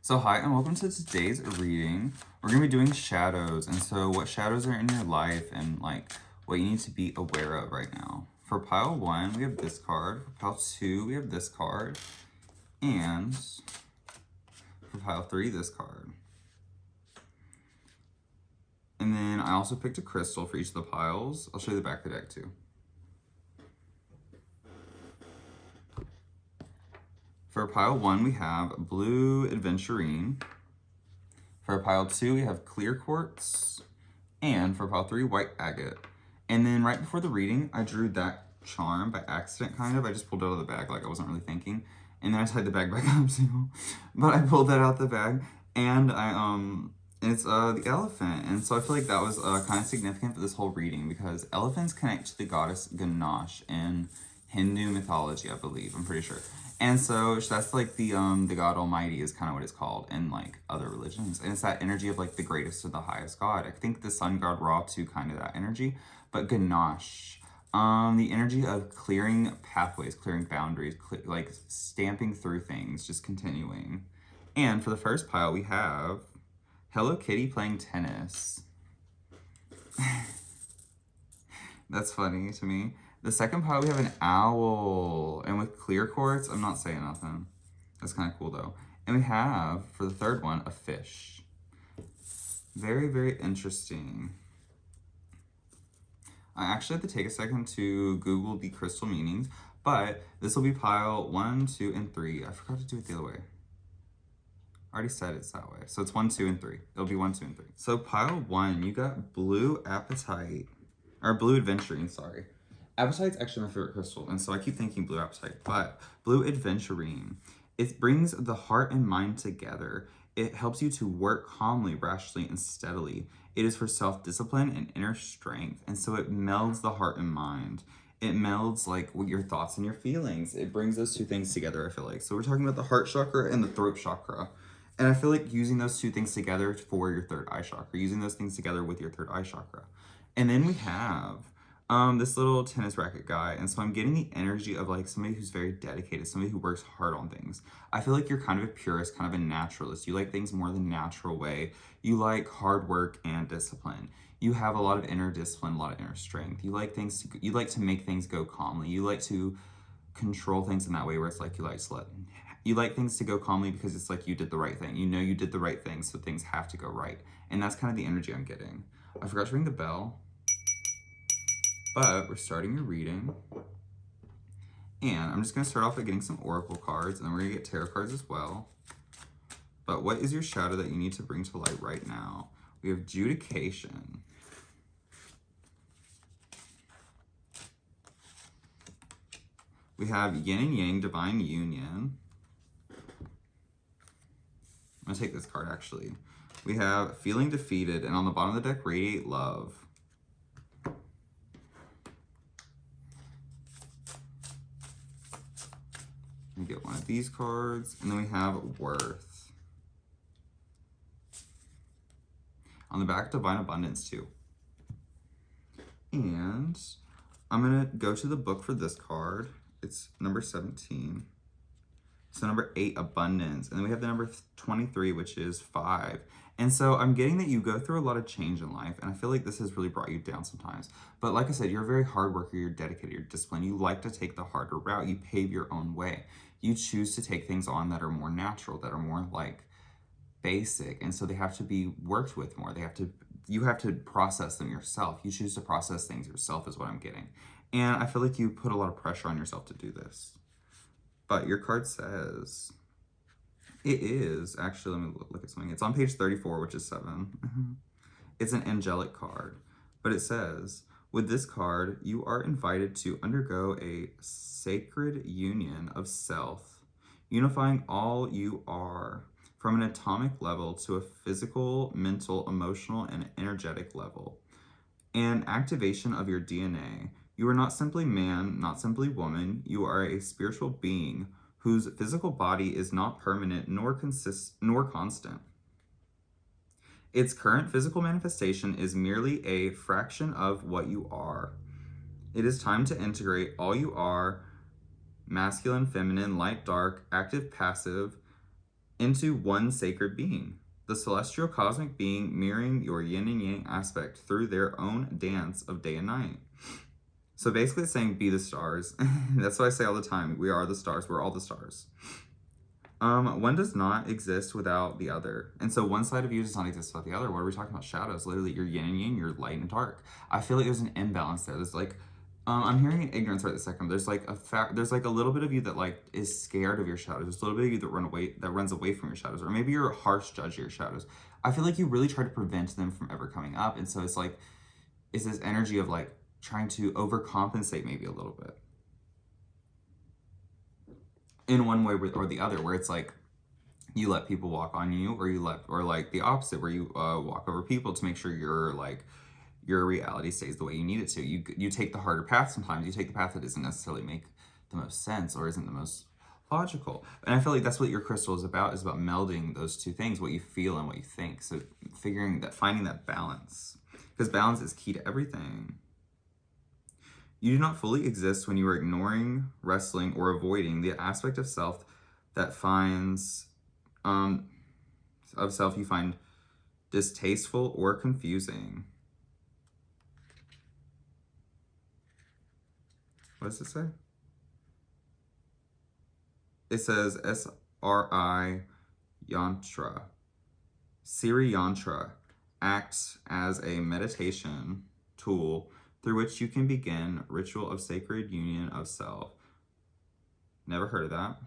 So hi and welcome to today's reading. We're going to be doing shadows, and so what shadows are in your life and like what you need to be aware of right now. For pile 1, we have this card. For pile 2, we have this card. And for pile 3, this card. And then I also picked a crystal for each of the piles. I'll show you the back of the deck too. For pile 1, we have blue adventurine. For pile 2, we have clear quartz. And for pile 3, white agate. And then right before the reading, I drew that charm by accident, kind of. I just pulled it out of the bag, like I wasn't really thinking. And then I tied the bag back up too. But I pulled that out the bag, and it's the elephant. And so I feel like that was kind of significant for this whole reading because elephants connect to the goddess Ganesh in Hindu mythology, I believe. I'm pretty sure. And so that's like the God Almighty is kind of what it's called in like other religions. And it's that energy of like the greatest or the highest God. I think the sun god Ra too, kind of that energy. But Ganesh, the energy of clearing pathways, clearing boundaries, like stamping through things, just continuing. And for the first pile, we have Hello Kitty playing tennis. That's funny to me. The second pile, we have an owl. And with clear quartz, I'm not saying nothing. That's kind of cool, though. And we have, for the third one, a fish. Very, very interesting. I actually have to take a second to Google the crystal meanings, but this will be pile 1, 2, and 3. I forgot to do it the other way. I already said it's that way. So it's 1, 2, and 3. It'll be 1, 2, and 3. So pile 1, you got blue apatite, or blue adventurine, sorry. Apatite's actually my favorite crystal, and so I keep thinking blue apatite, but blue adventurine. It brings the heart and mind together. It helps you to work calmly, rationally, and steadily. It is for self-discipline and inner strength, and so it melds the heart and mind. It melds like your thoughts and your feelings. It brings those two things together, I feel like. So we're talking about the heart chakra and the throat chakra. And I feel like using those two things together for your third eye chakra, using those things together with your third eye chakra. And then we have this little tennis racket guy. And so I'm getting the energy of like somebody who's very dedicated, somebody who works hard on things. I feel like you're kind of a purist, kind of a naturalist. You like things more the natural way. You like hard work and discipline. You have a lot of inner discipline, a lot of inner strength. You like you like to make things go calmly. You like to control things in that way where it's like you like things to go calmly because it's like you did the right thing. You know you did the right thing, so things have to go right. And that's kind of the energy I'm getting. I forgot to ring the bell, but we're starting your reading. And I'm just going to start off by getting some oracle cards, and then we're going to get tarot cards as well. But what is your shadow that you need to bring to light right now? We have judication. We have yin and yang, divine union. I'm going to take this card, actually. We have feeling defeated, and on the bottom of the deck, radiate love. We get one of these cards, and then we have worth. On the back, divine abundance, too. And I'm going to go to the book for this card. It's number 17. So number 8, abundance. And then we have the number 23, which is 5. And so I'm getting that you go through a lot of change in life. And I feel like this has really brought you down sometimes. But like I said, you're a very hard worker. You're dedicated. You're disciplined. You like to take the harder route. You pave your own way. You choose to take things on that are more natural, that are more like basic. And so they have to be worked with more. You have to process them yourself. You choose to process things yourself is what I'm getting. And I feel like you put a lot of pressure on yourself to do this. But your card says, it is, actually, let me look at something. It's on page 34, which is 7. It's an angelic card. But it says, with this card, you are invited to undergo a sacred union of self, unifying all you are from an atomic level to a physical, mental, emotional, and energetic level. An activation of your DNA. You are not simply man, not simply woman. You are a spiritual being whose physical body is not permanent nor constant. Its current physical manifestation is merely a fraction of what you are. It is time to integrate all you are, masculine, feminine, light, dark, active, passive, into one sacred being, the celestial cosmic being mirroring your yin and yang aspect through their own dance of day and night. So basically it's saying be the stars. That's what I say all the time. We are the stars. We're all the stars. One does not exist without the other. And so one side of you does not exist without the other. What are we talking about? Shadows. Literally, you're yin and yang, you're light and dark. I feel like there's an imbalance there. There's like, I'm hearing an ignorance right this second. There's like there's like a little bit of you that like is scared of your shadows. There's a little bit of you that runs away from your shadows. Or maybe you're a harsh judge of your shadows. I feel like you really try to prevent them from ever coming up. And so it's like, it's this energy of like trying to overcompensate maybe a little bit. In one way or the other, where it's like you let people walk on you, or like the opposite, where you walk over people to make sure your reality stays the way you need it to. You take the harder path sometimes. You take the path that doesn't necessarily make the most sense or isn't the most logical. And I feel like that's what your crystal is about melding those two things, what you feel and what you think. So finding that balance, because balance is key to everything. You do not fully exist when you are ignoring, wrestling, or avoiding the aspect of self that finds, you find distasteful or confusing. What does it say? It says SRI Yantra. Siri Yantra acts as a meditation tool through which you can begin ritual of sacred union of self. Never heard of that.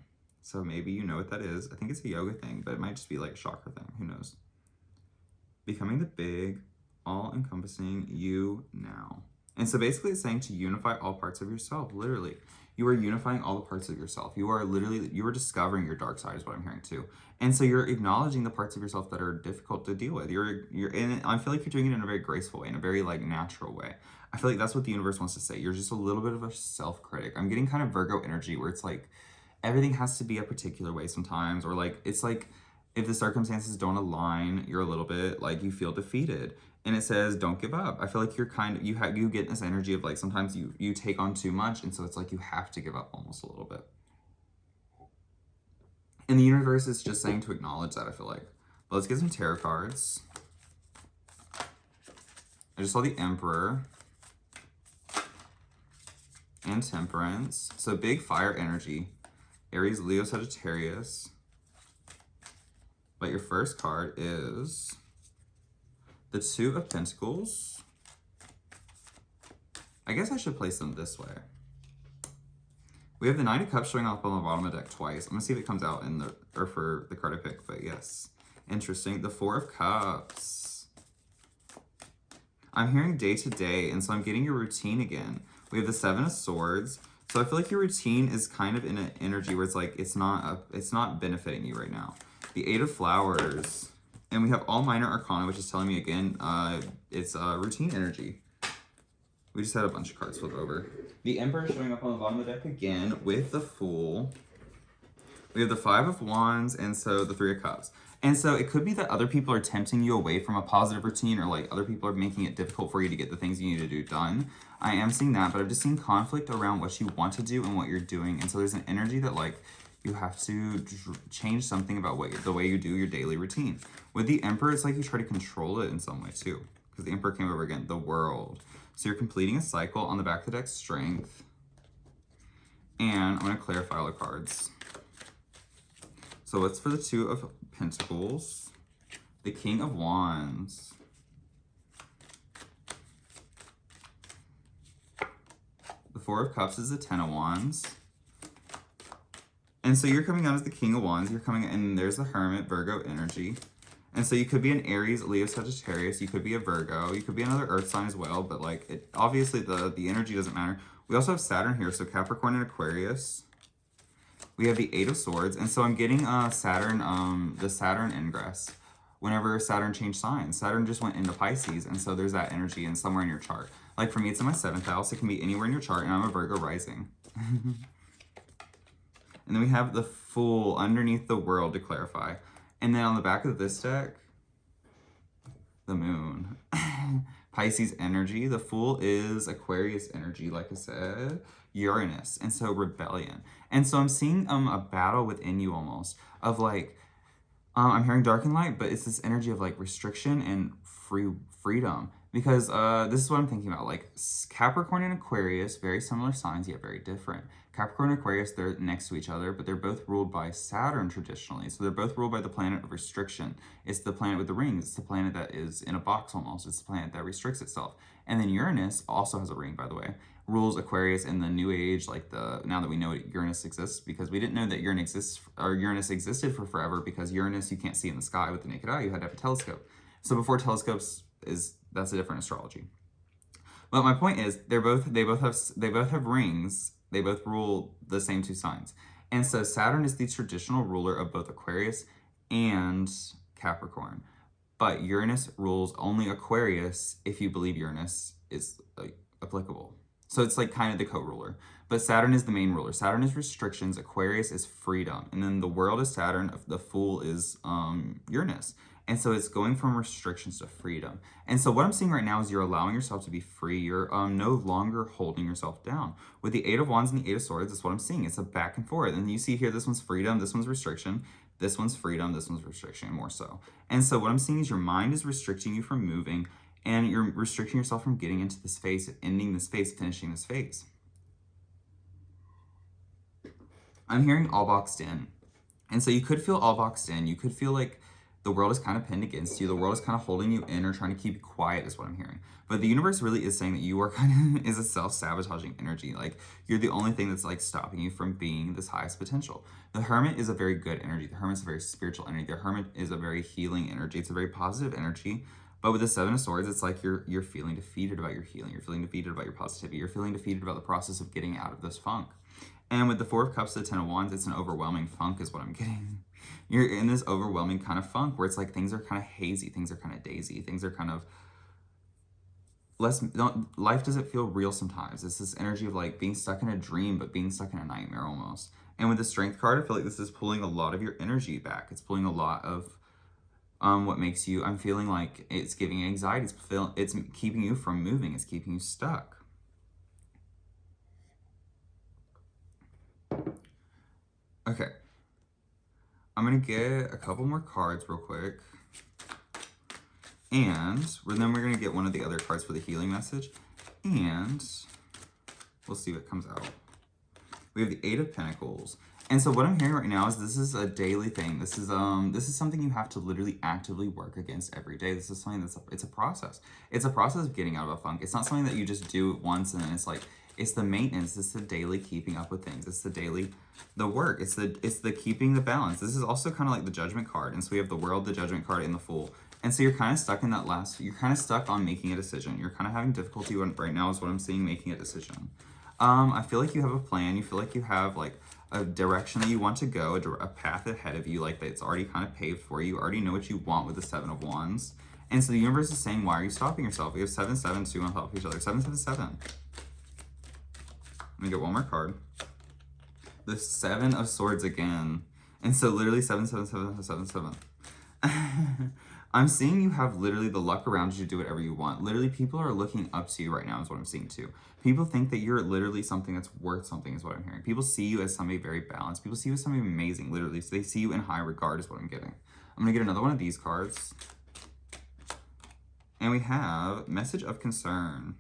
So maybe you know what that is. I think it's a yoga thing, but it might just be like a chakra thing. Who knows? Becoming the big, all-encompassing you now. And so basically it's saying to unify all parts of yourself, literally. You are unifying all the parts of yourself. You are discovering your dark side is what I'm hearing too. And so you're acknowledging the parts of yourself that are difficult to deal with. And I feel like you're doing it in a very graceful way, in a very like natural way. I feel like that's what the universe wants to say. You're just a little bit of a self-critic. I'm getting kind of Virgo energy where it's like everything has to be a particular way sometimes, or like it's like if the circumstances don't align, you're a little bit like you feel defeated. And it says, don't give up. I feel like you're you get this energy of like, sometimes you take on too much. And so it's like, you have to give up almost a little bit. And the universe is just saying to acknowledge that, I feel like. But let's get some tarot cards. I just saw the Emperor and Temperance. So big fire energy. Aries, Leo, Sagittarius. But your first card is the Two of Pentacles. I guess I should place them this way. We have the Nine of Cups showing up on the bottom of the deck twice. I'm gonna see if it comes out for the card I picked, but yes. Interesting. The Four of Cups. I'm hearing day to day, and so I'm getting your routine again. We have the Seven of Swords. So I feel like your routine is kind of in an energy where it's like, it's not benefiting you right now. The Eight of Flowers. And we have all minor arcana, which is telling me again, it's routine energy. We just had a bunch of cards flip over. The Emperor showing up on the bottom of the deck again with the Fool. We have the Five of Wands, and so the Three of Cups. And so it could be that other people are tempting you away from a positive routine, or like other people are making it difficult for you to get the things you need to do done. I am seeing that, but I've just seen conflict around what you want to do and what you're doing. And so there's an energy that like, you have to change something about the way you do your daily routine. With the Emperor, it's like you try to control it in some way too. Because the Emperor came over again, the World. So you're completing a cycle. On the back of the deck, Strength. And I'm going to clarify all the cards. So what's for the Two of Pentacles? The King of Wands. The Four of Cups is the Ten of Wands. And so you're coming out as the King of Wands. You're coming, and there's the Hermit, Virgo energy. And so you could be an Aries, Leo, Sagittarius. You could be a Virgo. You could be another Earth sign as well. But like, obviously the energy doesn't matter. We also have Saturn here, so Capricorn and Aquarius. We have the Eight of Swords. And so I'm getting Saturn, the Saturn ingress. Whenever Saturn changed signs, Saturn just went into Pisces. And so there's that energy in somewhere in your chart. Like for me, it's in my 7th house. It can be anywhere in your chart, and I'm a Virgo rising. And then we have the Fool underneath the World to clarify. And then on the back of this deck, the Moon. Pisces energy. The Fool is Aquarius energy, like I said. Uranus. And so rebellion. And so I'm seeing a battle within you almost of like, I'm hearing dark and light, but it's this energy of like restriction and freedom. Because this is what I'm thinking about. Like Capricorn and Aquarius, very similar signs, yet very different. Capricorn and Aquarius, they're next to each other, but they're both ruled by Saturn traditionally. So they're both ruled by the planet of restriction. It's the planet with the rings. It's the planet that is in a box almost. It's the planet that restricts itself. And then Uranus also has a ring, by the way, rules Aquarius in the New Age, like now that we know Uranus exists, because we didn't know that Uranus existed for forever, because Uranus you can't see in the sky with the naked eye. You had to have a telescope. So before telescopes that's a different astrology. But my point is, they both have rings. They both rule the same two signs, and so Saturn is the traditional ruler of both Aquarius and Capricorn. But Uranus rules only Aquarius if you believe Uranus is like applicable. So it's like kind of the co-ruler. But Saturn is the main ruler. Saturn is restrictions, Aquarius is freedom. And then the world is Saturn, the Fool is Uranus. And so it's going from restrictions to freedom. And so what I'm seeing right now is you're allowing yourself to be free. You're no longer holding yourself down. With the Eight of Wands and the Eight of Swords, that's what I'm seeing. It's a back and forth. And you see here, this one's freedom, this one's restriction. This one's freedom, this one's restriction, more so. And so what I'm seeing is your mind is restricting you from moving, and you're restricting yourself from getting into this phase, ending this phase, finishing this phase. I'm hearing all boxed in. And so you could feel all boxed in. You could feel like the world is kind of pinned against you. The world is kind of holding you in or trying to keep you quiet is what I'm hearing. But the universe really is saying that you are kind of is a self-sabotaging energy. Like you're the only thing that's like stopping you from being this highest potential. The Hermit is a very good energy. The Hermit's a very spiritual energy. The Hermit is a very healing energy. It's a very positive energy. But with the Seven of Swords, it's like you're feeling defeated about your healing. You're feeling defeated about your positivity. You're feeling defeated about the process of getting out of this funk. And with the Four of Cups, the Ten of Wands, it's an overwhelming funk is what I'm getting. You're in this overwhelming kind of funk where it's like things are kind of hazy, things are kind of daisy, things are kind of life doesn't feel real sometimes. It's this energy of like being stuck in a dream, but being stuck in a nightmare almost. And with the Strength card, I feel like this is pulling a lot of your energy back. It's pulling a lot of what makes you, I'm feeling like it's giving you anxiety. It's keeping you from moving. It's keeping you stuck. Okay. I'm going to get a couple more cards real quick. And then we're going to get one of the other cards for the healing message. And we'll see what comes out. We have the Eight of Pentacles. And so what I'm hearing right now is this is a daily thing. This is something you have to literally actively work against every day. This is something it's a process. It's a process of getting out of a funk. It's not something that you just do once and then it's like, it's the maintenance. It's the daily keeping up with things. It's the work. It's the keeping the balance. This is also kind of like the Judgment card. And so we have the World, the Judgment card, and the Fool. And so you're kind of stuck in that you're kind of stuck on making a decision. You're kind of having difficulty right now is what I'm seeing, making a decision. I feel like you have a plan. You feel like you have like a direction that you want to go, a path ahead of you, like that it's already kind of paved for you. You already know what you want with the Seven of Wands. And so the universe is saying, why are you stopping yourself? We have 7, 7, 2 on top of each other. 7, 7, 7. Let me get one more card. The Seven of Swords again. And so literally 7, 7, 7, 7, 7. I'm seeing you have literally the luck around you to do whatever you want. Literally, people are looking up to you right now is what I'm seeing too. People think that you're literally something that's worth something is what I'm hearing. People see you as somebody very balanced. People see you as something amazing, literally. So they see you in high regard is what I'm getting. I'm going to get another one of these cards. And we have Message of Concern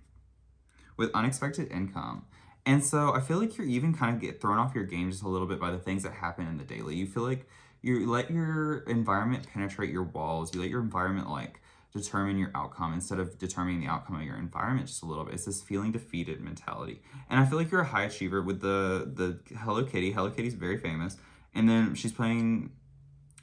with unexpected income. And so I feel like you're even kind of get thrown off your game just a little bit by the things that happen in the daily. You feel like you let your environment penetrate your walls. You let your environment like determine your outcome instead of determining the outcome of your environment just a little bit. It's this feeling defeated mentality. And I feel like you're a high achiever with the Hello Kitty. Hello Kitty's very famous. And then she's playing,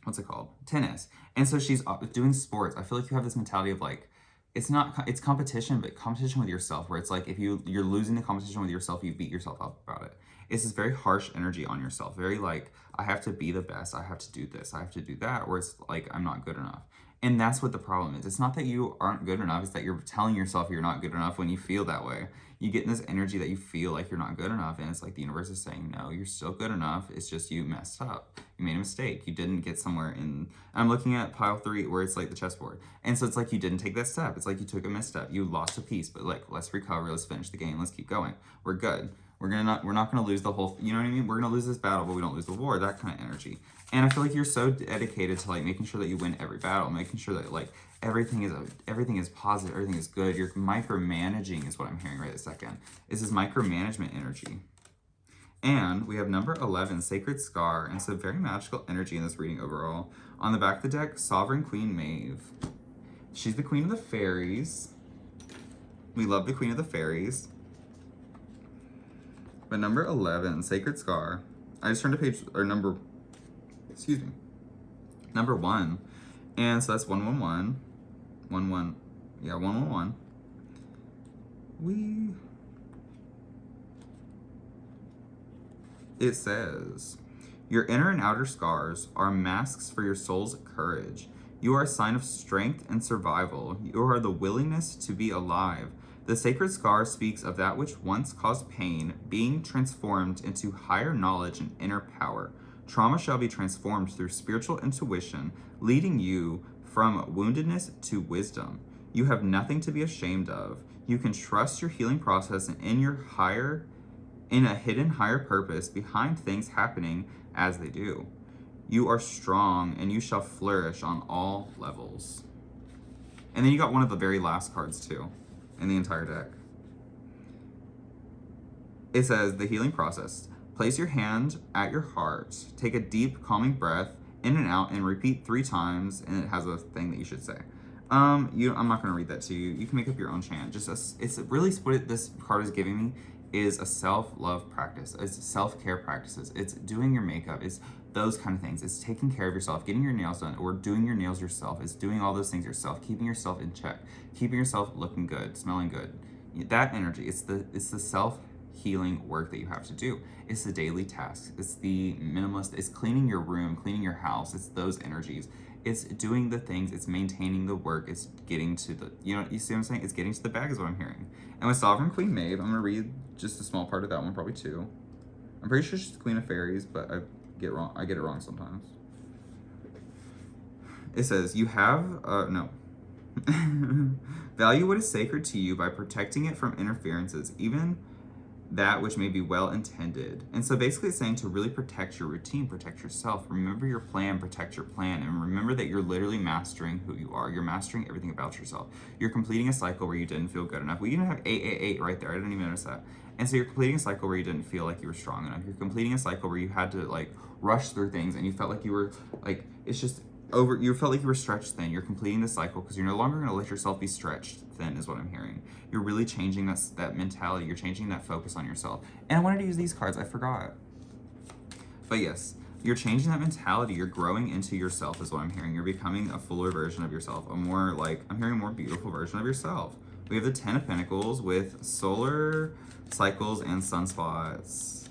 what's it called? Tennis. And so she's doing sports. I feel like you have this mentality of like, it's competition, but competition with yourself, where it's like if you're losing the competition with yourself, you beat yourself up about it. It's this very harsh energy on yourself, very like, I have to be the best, I have to do this, I have to do that, or it's like, I'm not good enough. And that's what the problem is. It's not that you aren't good enough, it's that you're telling yourself you're not good enough when you feel that way. You get in this energy that you feel like you're not good enough, and it's like the universe is saying, no, you're still good enough, it's just you messed up. You made a mistake. You didn't get somewhere in, I'm looking at pile 3 where it's like the chessboard. And so it's like you didn't take that step. It's like you took a misstep. You lost a piece, but like, let's recover, let's finish the game, let's keep going. We're good. We're not gonna lose the whole, you know what I mean? We're gonna lose this battle, but we don't lose the war, that kind of energy. And I feel like you're so dedicated to like making sure that you win every battle, making sure that like everything is positive, everything is good. You're micromanaging is what I'm hearing right this second. Is this micromanagement energy. And we have number 11, Sacred Scar, and so very magical energy in this reading overall. On the back of the deck, Sovereign Queen Maeve. She's the queen of the fairies. We love the queen of the fairies. But number 11, Sacred Scar. I just turned to page, or number 1. And so that's 111. 111. It says, your inner and outer scars are masks for your soul's courage. You are a sign of strength and survival. You are the willingness to be alive. The sacred scar speaks of that which once caused pain, being transformed into higher knowledge and inner power. Trauma shall be transformed through spiritual intuition, leading you from woundedness to wisdom. You have nothing to be ashamed of. You can trust your healing process and in a hidden higher purpose behind things happening as they do. You are strong and you shall flourish on all levels. And then you got one of the very last cards too in the entire deck. It says, the healing process. Place your hand at your heart. Take a deep, calming breath in and out and repeat 3 times. And it has a thing that you should say. I'm not going to read that to you. You can make up your own chant. It's really what this card is giving me is a self-love practice. It's self-care practices. It's doing your makeup. It's those kind of things. It's taking care of yourself, getting your nails done, or doing your nails yourself. It's doing all those things yourself, keeping yourself in check, keeping yourself looking good, smelling good. That energy, it's the self-healing work that you have to do. It's the daily tasks. It's the minimalist. It's cleaning your room, cleaning your house. It's those energies. It's doing the things. It's maintaining the work. It's getting to the, you see what I'm saying? It's getting to the bag is what I'm hearing. And with Sovereign Queen Maeve, I'm going to read just a small part of that one, probably 2. I'm pretty sure she's the Queen of Fairies, but I get it wrong sometimes. It says, you have, value what is sacred to you by protecting it from interferences, even that which may be well intended. And so basically it's saying to really protect your routine, protect yourself, remember your plan, protect your plan, and remember that you're literally mastering who you are. You're mastering everything about yourself. You're completing a cycle where you didn't feel good enough. We even have 888 right there. I didn't even notice that. And so you're completing a cycle where you didn't feel like you were strong enough. You're completing a cycle where you had to like rush through things and you felt like you were like, it's just over, you felt like you were stretched thin. You're completing the cycle because you're no longer going to let yourself be stretched thin is what I'm hearing. You're really changing that mentality. You're changing that focus on yourself. And I wanted to use these cards. I forgot. But yes, you're changing that mentality. You're growing into yourself is what I'm hearing. You're becoming a fuller version of yourself. I'm hearing a more beautiful version of yourself. We have the 10 of Pentacles with solar cycles and sunspots.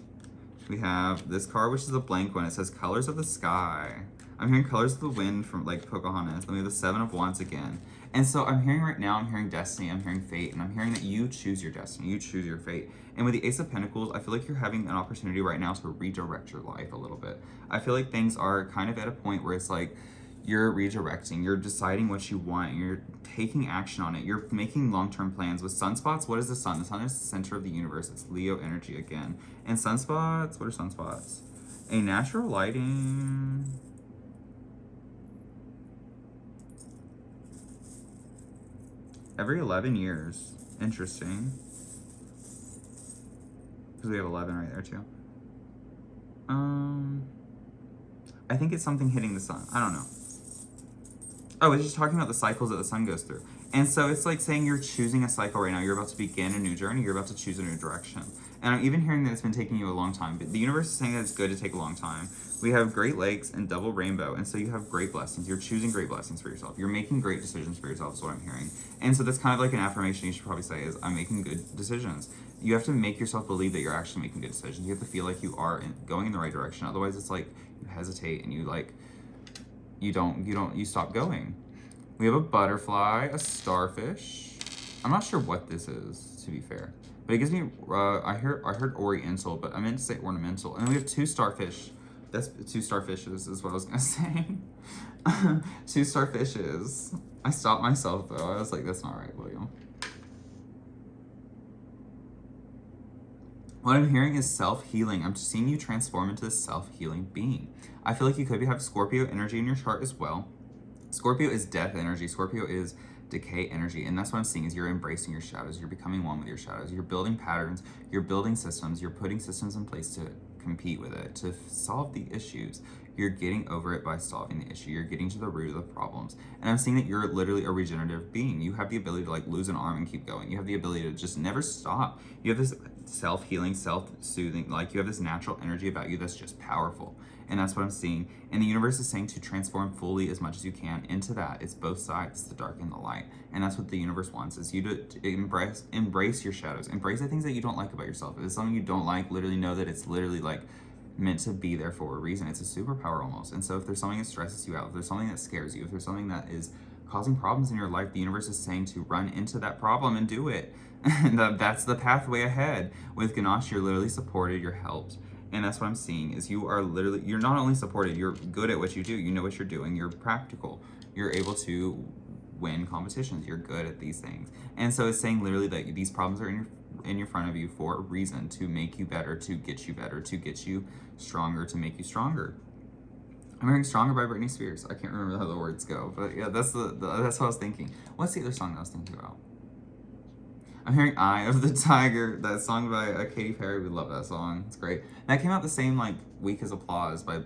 We have this card, which is a blank one. It says colors of the sky. I'm hearing colors of the wind from like Pocahontas. Then we have the 7 of Wands again. And so I'm hearing right now, I'm hearing destiny, I'm hearing fate, and I'm hearing that you choose your destiny, you choose your fate. And with the Ace of Pentacles, I feel like you're having an opportunity right now to redirect your life a little bit. I feel like things are kind of at a point where it's like, you're redirecting, you're deciding what you want, you're taking action on it, you're making long-term plans. With sunspots, what is the sun? The sun is the center of the universe. It's Leo energy again. And sunspots, what are sunspots? A natural lighting. Every 11 years. Interesting. Because we have 11 right there too. I think it's something hitting the sun. I don't know. Oh, it's just talking about the cycles that the sun goes through. And so it's like saying you're choosing a cycle right now. You're about to begin a new journey. You're about to choose a new direction. And I'm even hearing that it's been taking you a long time. But the universe is saying that it's good to take a long time. We have Great Lakes and Double Rainbow. And so you have great blessings. You're choosing great blessings for yourself. You're making great decisions for yourself is what I'm hearing. And so that's kind of like an affirmation you should probably say is, I'm making good decisions. You have to make yourself believe that you're actually making good decisions. You have to feel like you are going in the right direction. Otherwise, it's like you hesitate and you stop going. We have a butterfly, a starfish. I'm not sure what this is, to be fair. But it gives me, I heard oriental, but I meant to say ornamental. And then we have 2 starfish. That's 2 starfishes is what I was gonna say. 2 starfishes. I stopped myself though. I was like, that's not right, William. What I'm hearing is self-healing. I'm seeing you transform into this self-healing being. I feel like you could have Scorpio energy in your chart as well. Scorpio is death energy. Scorpio is decay energy. And that's what I'm seeing is you're embracing your shadows. You're becoming one with your shadows. You're building patterns. You're building systems. You're putting systems in place to compete with it, to solve the issues. You're getting over it by solving the issue. You're getting to the root of the problems. And I'm seeing that you're literally a regenerative being. You have the ability to like lose an arm and keep going. You have the ability to just never stop. You have this self-healing, self-soothing, like you have this natural energy about you that's just powerful. And that's what I'm seeing. And the universe is saying to transform fully as much as you can into that. It's both sides, the dark and the light. And that's what the universe wants, is you to embrace your shadows. Embrace the things that you don't like about yourself. If it's something you don't like, literally know that it's literally like meant to be there for a reason. It's a superpower almost. And so if there's something that stresses you out, if there's something that scares you, if there's something that is causing problems in your life, the universe is saying to run into that problem and do it. And that's the pathway ahead. With Ganache, you're literally supported, you're helped. And that's what I'm seeing is you are literally, you're not only supported, you're good at what you do. You know what you're doing. You're practical. You're able to win competitions. You're good at these things. And so it's saying literally that these problems are in your front of you for a reason, to make you better, to get you stronger, to make you stronger. I'm hearing Stronger by Britney Spears. I can't remember how the words go, but yeah, that's that's what I was thinking. What's the other song that I was thinking about? I'm hearing Eye of the Tiger, that song by Katy Perry. We love that song. It's great. That came out the same like week as Applause by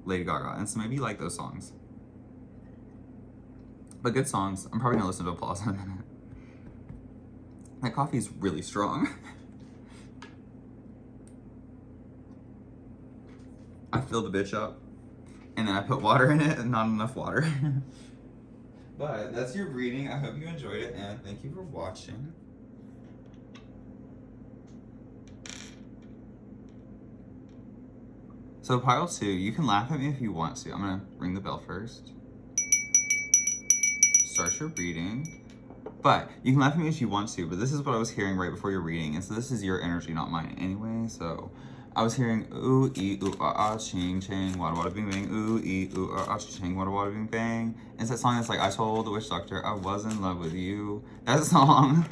Lady Gaga, and so maybe you like those songs. But good songs. I'm probably gonna listen to Applause in a minute. That coffee is really strong. I fill the bitch up, and then I put water in it, and not enough water. But that's your reading. I hope you enjoyed it, and thank you for watching. So pile 2, you can laugh at me if you want to. I'm gonna ring the bell first. Start your reading. But you can laugh at me if you want to, but this is what I was hearing right before your reading. And so this is your energy, not mine anyway. So I was hearing ooh, ee, ooh, ah, ah, ching, ching, wada, wada, bing, bang, ooh, ee, ooh, ah, ah, ching, wada, wada, bing, bang. And it's that song that's like, I told the witch doctor I was in love with you. That song.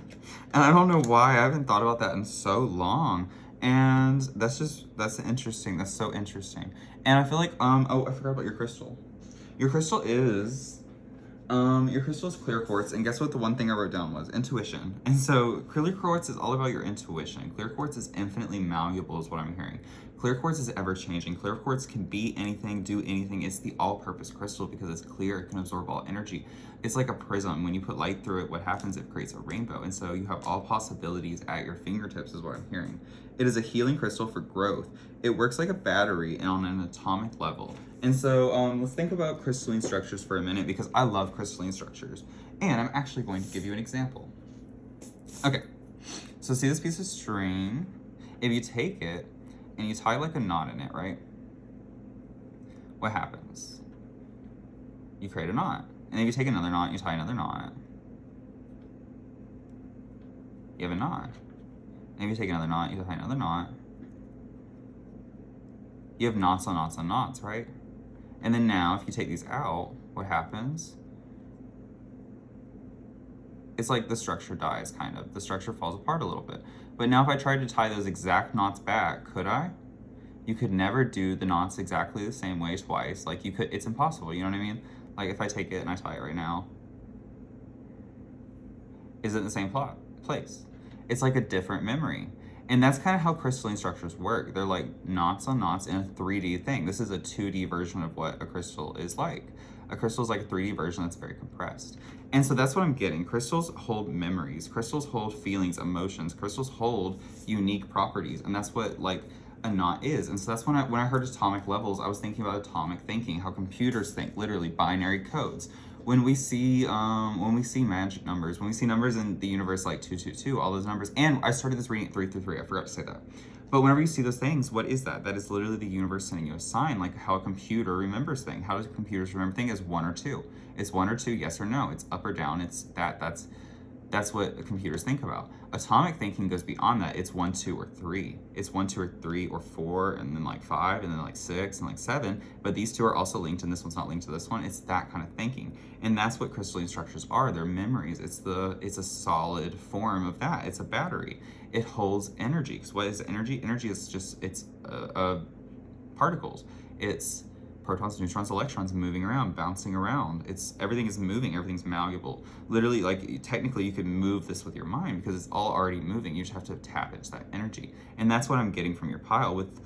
And I don't know why, I haven't thought about that in so long. And that's interesting. That's so interesting. And I feel like, oh, I forgot about your crystal. Your crystal is clear quartz, and guess what the one thing I wrote down was? Intuition. And so clear quartz is all about your intuition. Clear quartz is infinitely malleable is what I'm hearing. Clear quartz is ever changing. Clear quartz can be anything, do anything. It's the all-purpose crystal because it's clear, it can absorb all energy. It's like a prism. When you put light through it, what happens? It creates a rainbow. And so you have all possibilities at your fingertips is what I'm hearing. It is a healing crystal for growth. It works like a battery and on an atomic level. And so let's think about crystalline structures for a minute because I love crystalline structures. And I'm actually going to give you an example. Okay, so see this piece of string? If you take it and you tie like a knot in it, right? What happens? You create a knot. And if you take another knot, you tie another knot. You have a knot. And if you take another knot, you tie another knot. You have knots on knots on knots, right? And then now, if you take these out, what happens? It's like the structure dies, kind of. The structure falls apart a little bit. But now if I tried to tie those exact knots back, could I? You could never do the knots exactly the same way twice. Like you could, it's impossible, you know what I mean? Like if I take it and I tie it right now, is it in the same place? It's like a different memory. And that's kind of how crystalline structures work. They're like knots on knots in a 3D thing. This is a 2D version of what a crystal is like. A crystal is like a 3D version that's very compressed. And so that's what I'm getting. Crystals hold memories. Crystals hold feelings, emotions. Crystals hold unique properties. And that's what like a knot is. And so that's when I heard atomic levels, I was thinking about atomic thinking, how computers think, literally binary codes. When we see magic numbers, when we see numbers in the universe like 222, all those numbers, and I started this reading at 333, I forgot to say that. But whenever you see those things, what is that? That is literally the universe sending you a sign, like how a computer remembers things. How do computers remember things? As 1 or 2. It's 1 or 2, yes or no. It's up or down. It's that's what computers think about. atomic thinking goes beyond that. It's 1, 2, or 3. It's 1, 2, or 3, or 4, and then like 5, and then like 6, and like 7. But these two are also linked, and this one's not linked to this one. It's that kind of thinking, and that's what crystalline structures are. They're memories. It's a solid form of that. It's a battery. It holds energy. Because what is energy? Energy is just particles. It's protons, neutrons, electrons moving around, bouncing around. Everything is moving, everything's malleable. Literally, like, technically you could move this with your mind because it's all already moving. You just have to tap into that energy. And that's what I'm getting from your pile. With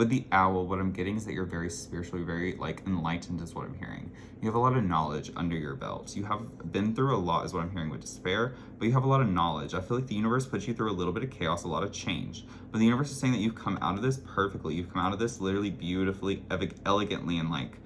the owl, what I'm getting is that you're very spiritually, very like enlightened is what I'm hearing. You have a lot of knowledge under your belt. You have been through a lot is what I'm hearing with despair, but you have a lot of knowledge. I feel like the universe puts you through a little bit of chaos, a lot of change. But the universe is saying that you've come out of this perfectly. You've come out of this literally beautifully, elegantly, and like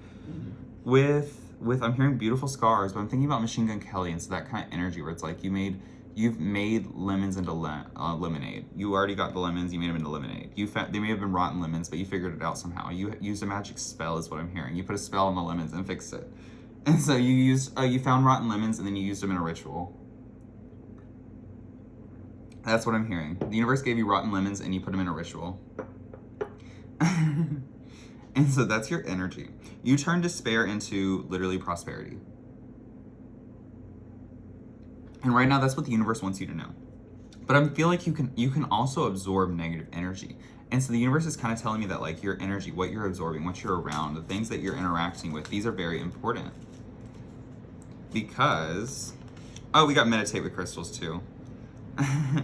with I'm hearing beautiful scars, but I'm thinking about Machine Gun Kelly, and so that kind of energy where it's like you've made lemons into lemonade. You already got the lemons, you made them into lemonade. They may have been rotten lemons, but you figured it out somehow. You used a magic spell is what I'm hearing. You put a spell on the lemons and fixed it. And so you found rotten lemons and then you used them in a ritual. That's what I'm hearing. The universe gave you rotten lemons and you put them in a ritual. And so that's your energy. You turn despair into literally prosperity. And right now, that's what the universe wants you to know. But I feel like you can also absorb negative energy. And so the universe is kind of telling me that like your energy, what you're absorbing, what you're around, the things that you're interacting with, these are very important. Because, oh, we got meditate with crystals too.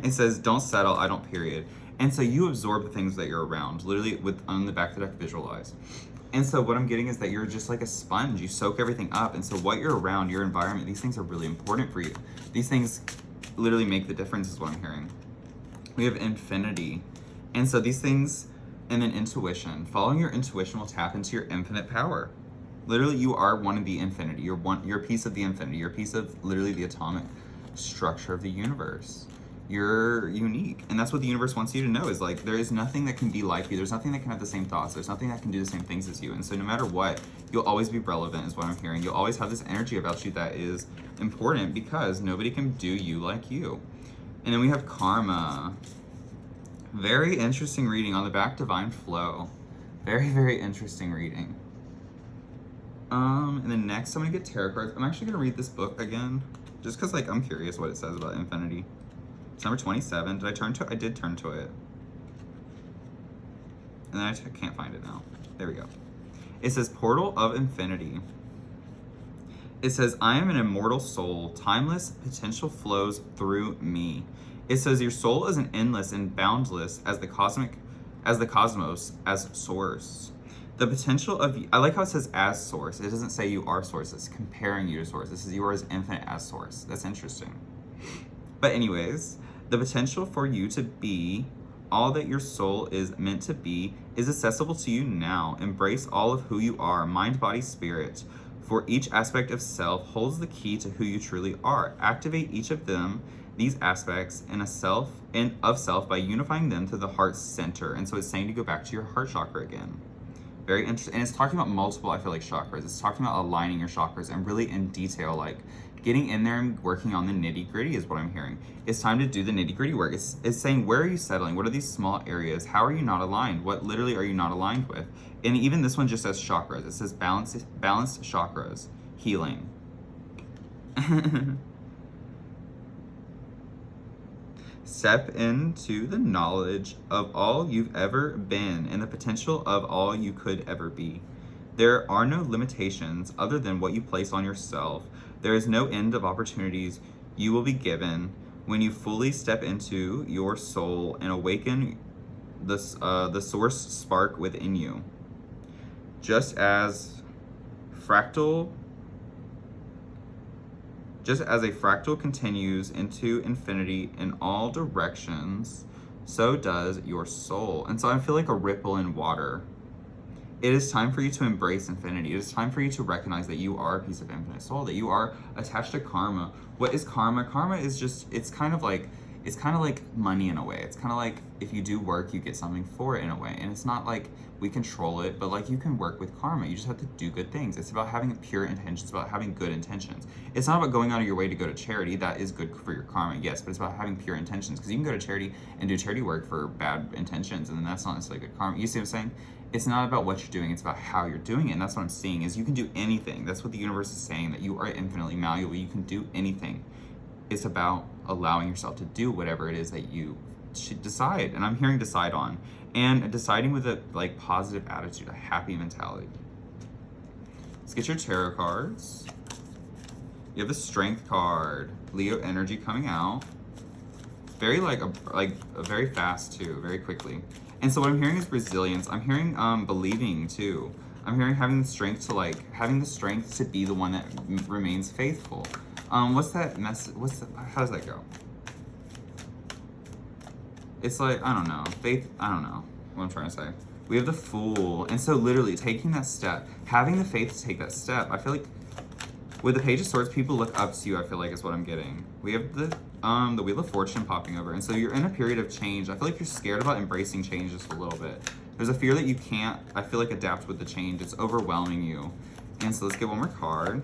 It says, don't settle, I don't period. And so you absorb the things that you're around, literally on the back of the deck, visualize. And so what I'm getting is that you're just like a sponge. You soak everything up. And so what you're around, your environment, these things are really important for you. These things literally make the difference is what I'm hearing. We have infinity. And so these things, and then intuition. Following your intuition will tap into your infinite power. Literally, you are one of the infinity. You're a piece of the infinity. You're a piece of literally the atomic structure of the universe. You're unique. And that's what the universe wants you to know is like, there is nothing that can be like you. There's nothing that can have the same thoughts. There's nothing that can do the same things as you. And so no matter what, you'll always be relevant is what I'm hearing. You'll always have this energy about you that is important because nobody can do you like you. And then we have karma. Very interesting reading on the back, divine flow. Very, very interesting reading. And then next I'm gonna get tarot cards. I'm actually gonna read this book again, just cause like I'm curious what it says about infinity. It's number 27. Did I turn to it? I did turn to it. And then I can't find it now. There we go. It says Portal of Infinity. It says, I am an immortal soul. Timeless potential flows through me. It says your soul is an endless and boundless as the cosmos, as source. The potential of, I like how it says as source. It doesn't say you are source. It's comparing you to source. It says you are as infinite as source. That's interesting. But anyways, the potential for you to be all that your soul is meant to be is accessible to you now. Embrace all of who you are, mind, body, spirit. For each aspect of self holds the key to who you truly are. Activate each of them, these aspects of self by unifying them to the heart center. And so it's saying to go back to your heart chakra again. Very interesting. And it's talking about multiple, I feel like, chakras. It's talking about aligning your chakras and really in detail, like getting in there and working on the nitty gritty is what I'm hearing. It's time to do the nitty gritty work. It's saying, where are you settling? What are these small areas? How are you not aligned? What literally are you not aligned with? And even this one just says chakras. It says balanced chakras, healing. Step into the knowledge of all you've ever been and the potential of all you could ever be. There are no limitations other than what you place on yourself. There is no end of opportunities you will be given when you fully step into your soul and awaken the source spark within you. Just as a fractal continues into infinity in all directions, so does your soul. And so I feel like a ripple in water. It is time for you to embrace infinity. It is time for you to recognize that you are a piece of infinite soul, that you are attached to karma. What is karma? Karma is just, it's kind of like, it's kind of like money in a way. It's kind of like if you do work, you get something for it in a way. And it's not like we control it, but like you can work with karma. You just have to do good things. It's about having pure intentions, it's about having good intentions. It's not about going out of your way to go to charity. That is good for your karma, yes, but it's about having pure intentions, because you can go to charity and do charity work for bad intentions, and then that's not necessarily good karma. You see what I'm saying? It's not about what you're doing, it's about how you're doing it. And that's what I'm seeing, is you can do anything. That's what the universe is saying, that you are infinitely malleable. You can do anything. It's about allowing yourself to do whatever it is that you should decide. And I'm hearing decide on. And deciding with a like positive attitude, a happy mentality. Let's get your tarot cards. You have the Strength card. Leo energy coming out. Very like a very fast too, very quickly. And so what I'm hearing is resilience. I'm hearing believing too. I'm hearing having the strength to be the one that remains faithful. What's that mess? How does that go? It's like, I don't know. Faith, I don't know what I'm trying to say. We have the Fool. And so literally taking that step, having the faith to take that step. I feel like with the Page of Swords, people look up to you, I feel like is what I'm getting. We have the Wheel of Fortune popping over. And so you're in a period of change. I feel like you're scared about embracing change just a little bit. There's a fear that you can't, I feel like, adapt with the change. It's overwhelming you. And so let's get one more card.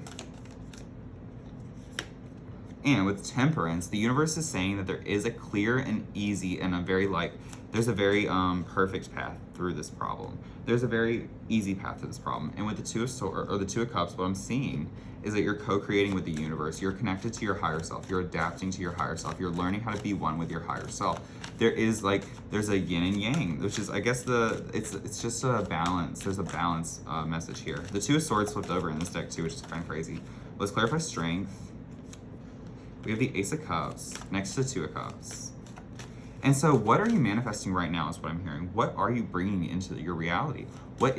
And with Temperance, the universe is saying that there is a clear and easy and there's a very perfect path through this problem. There's a very easy path to this problem. And with the Two of Swords, or the Two of Cups, what I'm seeing is that you're co-creating with the universe. You're connected to your higher self. You're adapting to your higher self. You're learning how to be one with your higher self. There's a yin and yang, which is, I guess, it's just a balance. There's a balance message here. The Two of Swords flipped over in this deck too, which is kind of crazy. Let's clarify Strength. We have the Ace of Cups next to the Two of Cups. And so what are you manifesting right now is what I'm hearing. What are you bringing into your reality? What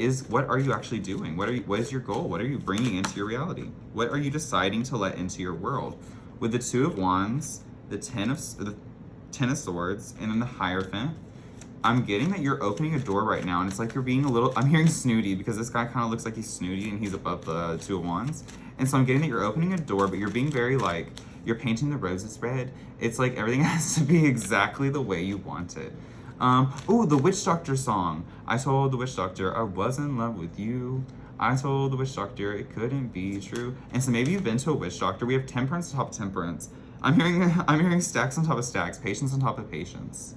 are you actually doing? What is your goal? What are you bringing into your reality? What are you deciding to let into your world? With the Two of Wands, the Ten of Swords, and then the Hierophant, I'm getting that you're opening a door right now, and it's like you're being I'm hearing snooty, because this guy kind of looks like he's snooty and he's above the Two of Wands. And so I'm getting that you're opening a door, but you're being very you're painting the roses red. It's like everything has to be exactly the way you want it. Oh, the Witch Doctor song. I told the Witch Doctor I was in love with you. I told the Witch Doctor it couldn't be true. And so maybe you've been to a Witch Doctor. We have Temperance on top of Temperance. I'm hearing stacks on top of stacks, patience on top of patience.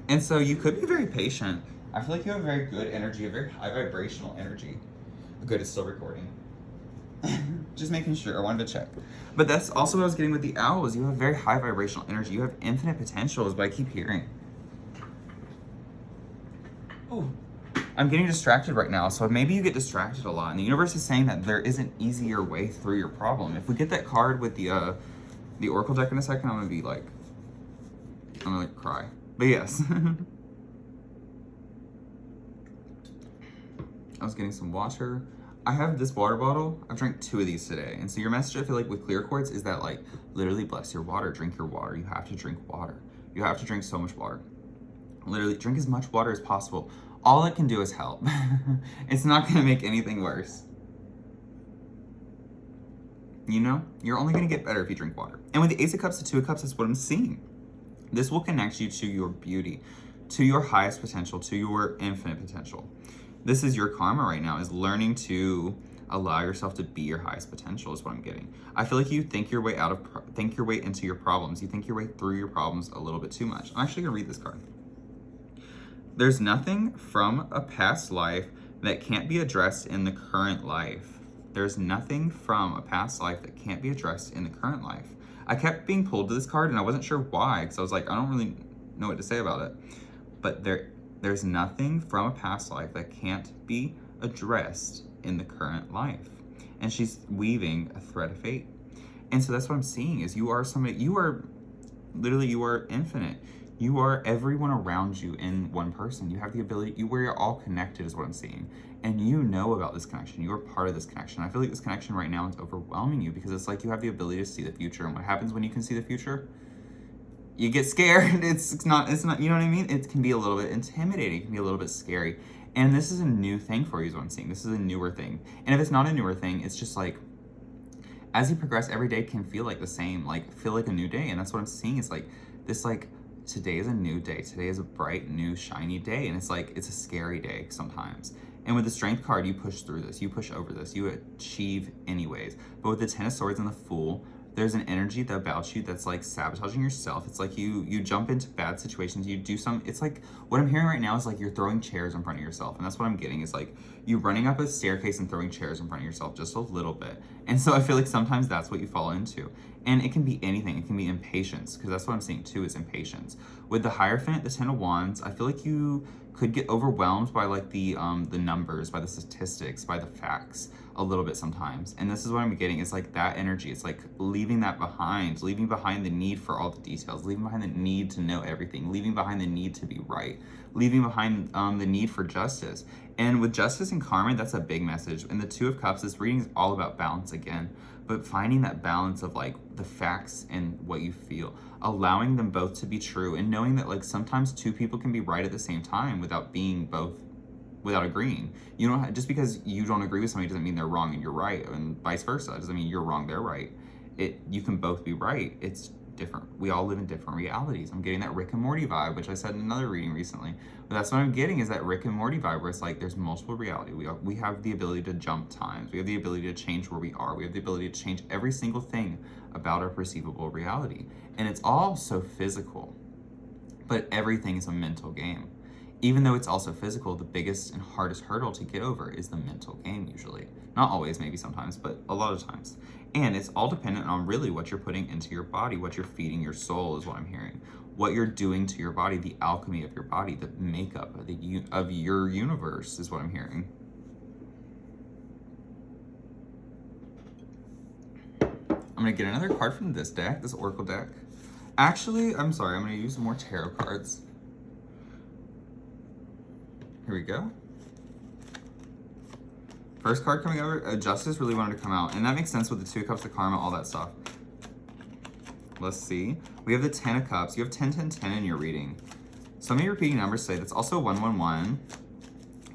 And so you could be very patient. I feel like you have a very good energy, a very high vibrational energy. Good, it's still recording. Just making sure, I wanted to check. But that's also what I was getting with the owls. You have very high vibrational energy. You have infinite potential is what I keep hearing. Ooh. I'm getting distracted right now, so maybe you get distracted a lot. And the universe is saying that there is an easier way through your problem. If we get that card with the Oracle deck in a second, I'm gonna cry. But yes. I was getting some water. I have this water bottle. I've drank 2 of these today. And so your message, I feel like, with clear quartz is that, literally bless your water. Drink your water. You have to drink water. You have to drink so much water. Literally, drink as much water as possible. All it can do is help. It's not going to make anything worse. You know? You're only going to get better if you drink water. And with the Ace of Cups, the Two of Cups, that's what I'm seeing. This will connect you to your beauty, to your highest potential, to your infinite potential. This is your karma right now, is learning to allow yourself to be your highest potential is what I'm getting. I feel like you think your way into your problems. You think your way through your problems a little bit too much. I'm actually gonna read this card. There's nothing from a past life that can't be addressed in the current life. There's nothing from a past life that can't be addressed in the current life. I kept being pulled to this card and I wasn't sure why, because I was like, I don't really know what to say about it. But there's nothing from a past life that can't be addressed in the current life. And she's weaving a thread of fate. And so that's what I'm seeing, is you are infinite. You are everyone around you in one person. You have the ability, we're all connected is what I'm seeing. And you know about this connection. You are part of this connection. I feel like this connection right now is overwhelming you, because it's like you have the ability to see the future. And what happens when you can see the future? You get scared. It's not, you know what I mean? It can be a little bit intimidating. It can be a little bit scary. And this is a new thing for you is what I'm seeing. This is a newer thing. And if it's not a newer thing, it's just like, as you progress, every day can feel like the same, like feel like a new day. And that's what I'm seeing is like this, like today is a new day. Today is a bright, new, shiny day. And it's like, it's a scary day sometimes. And with the Strength card, you push through this, you push over this, you achieve anyways. But with the Ten of Swords and the Fool, there's an energy about you that's like sabotaging yourself. It's like you jump into bad situations, you do some, it's like what I'm hearing right now is like you're throwing chairs in front of yourself. And that's what I'm getting is like you running up a staircase and throwing chairs in front of yourself just a little bit. And so I feel like sometimes that's what you fall into. And it can be anything. It can be impatience, because that's what I'm seeing too, is impatience. With the Hierophant, the Ten of Wands, I feel like you could get overwhelmed by like the numbers, by the statistics, by the facts a little bit sometimes. And this is what I'm getting, is like that energy. It's like leaving that behind, leaving behind the need for all the details, leaving behind the need to know everything, leaving behind the need to be right, leaving behind the need for justice. And with justice and karma, that's a big message. And the Two of Cups, this reading is all about balance again, but finding that balance of like the facts and what you feel, allowing them both to be true, and knowing that like sometimes two people can be right at the same time without being both, without agreeing. You don't just because you don't agree with somebody doesn't mean they're wrong and you're right, and vice versa. It doesn't mean you're wrong, they're right. You can both be right. It's different. We all live in different realities. I'm getting that Rick and Morty vibe, which I said in another reading recently. But that's what I'm getting, is that Rick and Morty vibe, where it's like there's multiple reality. We have the ability to jump times. We have the ability to change where we are. We have the ability to change every single thing about our perceivable reality. And it's all so physical, but everything is a mental game. Even though it's also physical, the biggest and hardest hurdle to get over is the mental game usually. Not always, maybe sometimes, but a lot of times. And it's all dependent on really what you're putting into your body, what you're feeding your soul is what I'm hearing. What you're doing to your body, the alchemy of your body, the makeup of your universe is what I'm hearing. I'm gonna get another card from this deck, this Oracle deck. Actually, I'm sorry, I'm gonna use more tarot cards. Here we go. First card coming over, Justice really wanted to come out. And that makes sense with the Two of Cups, the Karma, all that stuff. Let's see. We have the 10 of Cups. You have 10, 10, 10 in your reading. So many repeating numbers say that's also 1, 1, 1.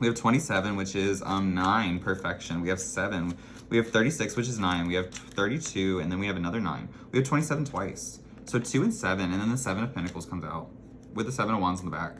We have 27, which is 9, perfection. We have 7. We have 36, which is 9. We have 32, and then we have another 9. We have 27 twice. So 2 and 7, and then the 7 of Pentacles comes out with the 7 of Wands on the back.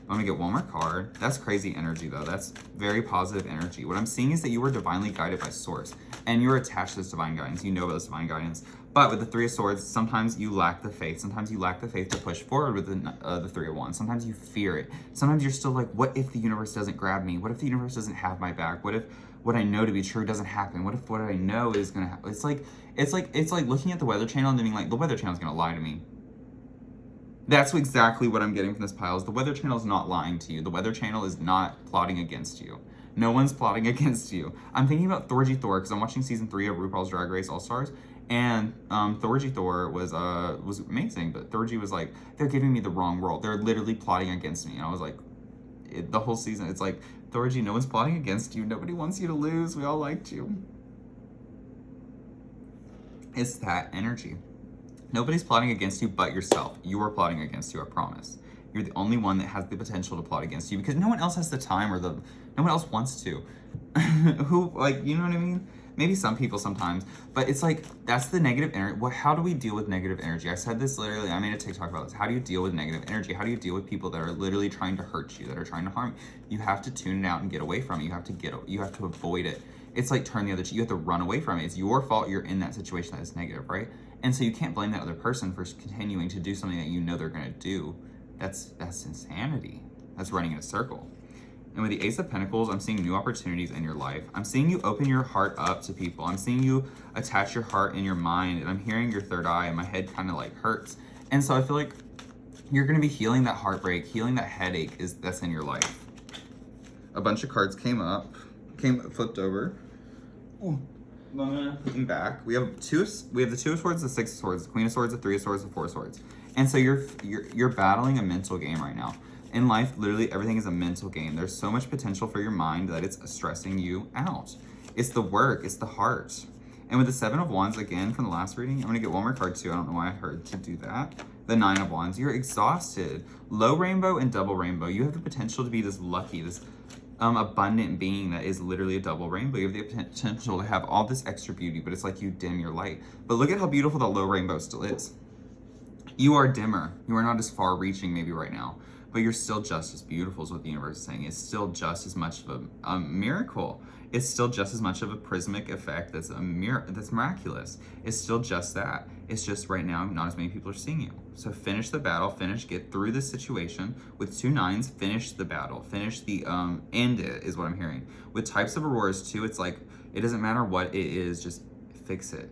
I'm gonna get one more card. That's crazy energy though. That's very positive energy. What I'm seeing is that you were divinely guided by Source, and you're attached to this divine guidance. You know about this divine guidance. But with the Three of Swords, sometimes you lack the faith. Sometimes you lack the faith to push forward with the Three of Wands. Sometimes you fear it. Sometimes you're still like, what if the universe doesn't grab me? What if the universe doesn't have my back? What if what I know to be true doesn't happen? What if what I know is gonna happen? It's like looking at the Weather Channel and being like, the Weather Channel's gonna lie to me. That's exactly what I'm getting from this pile, is the Weather Channel is not lying to you. The Weather Channel is not plotting against you. No one's plotting against you. I'm thinking about Thorgy Thor, because I'm watching season 3 of RuPaul's Drag Race All-Stars, and Thorgy Thor was amazing, but Thorgy was like, they're giving me the wrong role. They're literally plotting against me. And I was like, the whole season, it's like, Thorgy, no one's plotting against you. Nobody wants you to lose. We all liked you. It's that energy. Nobody's plotting against you but yourself. You are plotting against you, I promise. You're the only one that has the potential to plot against you, because no one else has the time, or no one else wants to. Who, like, you know what I mean? Maybe some people sometimes, but it's like, that's the negative energy. How do we deal with negative energy? I said this literally, I made a TikTok about this. How do you deal with negative energy? How do you deal with people that are literally trying to hurt you, that are trying to harm you? You have to tune it out and get away from it. You have to avoid it. It's like turn the other cheek. You have to run away from it. It's your fault you're in that situation that is negative, right? And so you can't blame that other person for continuing to do something that you know they're gonna do. That's insanity. That's running in a circle. And with the Ace of Pentacles, I'm seeing new opportunities in your life. I'm seeing you open your heart up to people. I'm seeing you attach your heart and your mind, and I'm hearing your third eye, and my head kind of like hurts. And so I feel like you're gonna be healing that heartbreak, healing that headache that's in your life. A bunch of cards flipped over. Ooh. I'm gonna put them back. We have the Two of Swords, the Six of Swords, the Queen of Swords, the Three of Swords, the Four of Swords. And so you're battling a mental game right now. In life, literally everything is a mental game. There's so much potential for your mind that it's stressing you out. It's the work, it's the heart. And with the Seven of Wands, again, from the last reading, I'm gonna get one more card too. I don't know why I heard to do that. The Nine of Wands, you're exhausted. Low rainbow and double rainbow. You have the potential to be this lucky, this abundant being that is literally a double rainbow. You have the potential to have all this extra beauty, but it's like you dim your light. But look at how beautiful that low rainbow still is. You are dimmer. You are not as far reaching maybe right now, but you're still just as beautiful is what the universe is saying. It's still just as much of a miracle. It's still just as much of a prismatic effect that's that's miraculous. It's still just that. It's just right now not as many people are seeing you. So finish the battle, get through this situation with 2 9s, finish the battle, finish the end it is what I'm hearing. With types of auroras too, it's like it doesn't matter what it is, just fix it,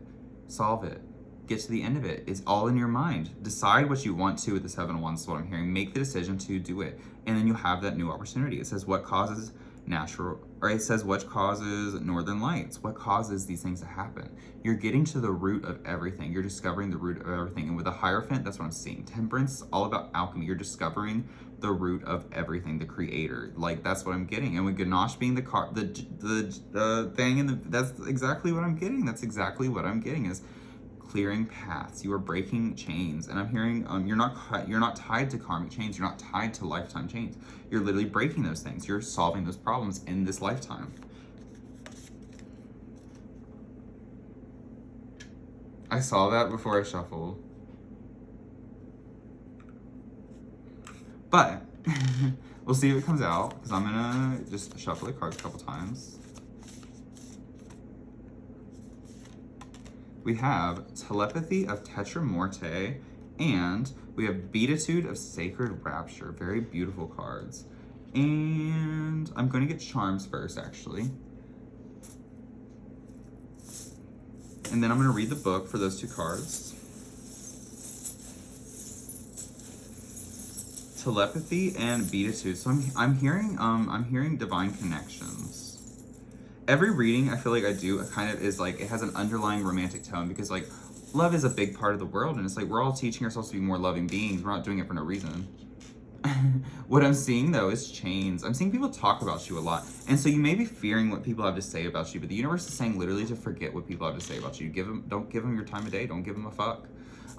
solve it. Get to the end of it. It's all in your mind. Decide what you want to with the 7 of Wands is what I'm hearing. Make the decision to do it. And then you have that new opportunity. It says what causes it says what causes northern lights? What causes these things to happen? You're getting to the root of everything. You're discovering the root of everything. And with a Hierophant, that's what I'm seeing. Temperance is all about alchemy. You're discovering the root of everything, the creator. Like, that's what I'm getting. And with Ganache being the thing, and that's exactly what I'm getting. That's exactly what I'm getting is clearing paths. You are breaking chains, and I'm hearing you're not tied to karmic chains. You're not tied to lifetime chains. You're literally breaking those things. You're solving those problems in this lifetime. I saw that before I shuffled, but we'll see if it comes out because I'm gonna just shuffle the cards a couple times. We have Telepathy of Tetramorte, and we have Beatitude of Sacred Rapture. Very beautiful cards. And I'm going to get Charms first, actually. And then I'm going to read the book for those 2 cards. Telepathy and Beatitude. So I'm hearing divine connections. Every reading I feel like I do kind of is like it has an underlying romantic tone because like love is a big part of the world, and it's like we're all teaching ourselves to be more loving beings. We're not doing it for no reason. What I'm seeing though is chains. I'm seeing people talk about you a lot, and so you may be fearing what people have to say about you, but the universe is saying literally to forget what people have to say about you. Don't give them your time of day. Don't give them a fuck.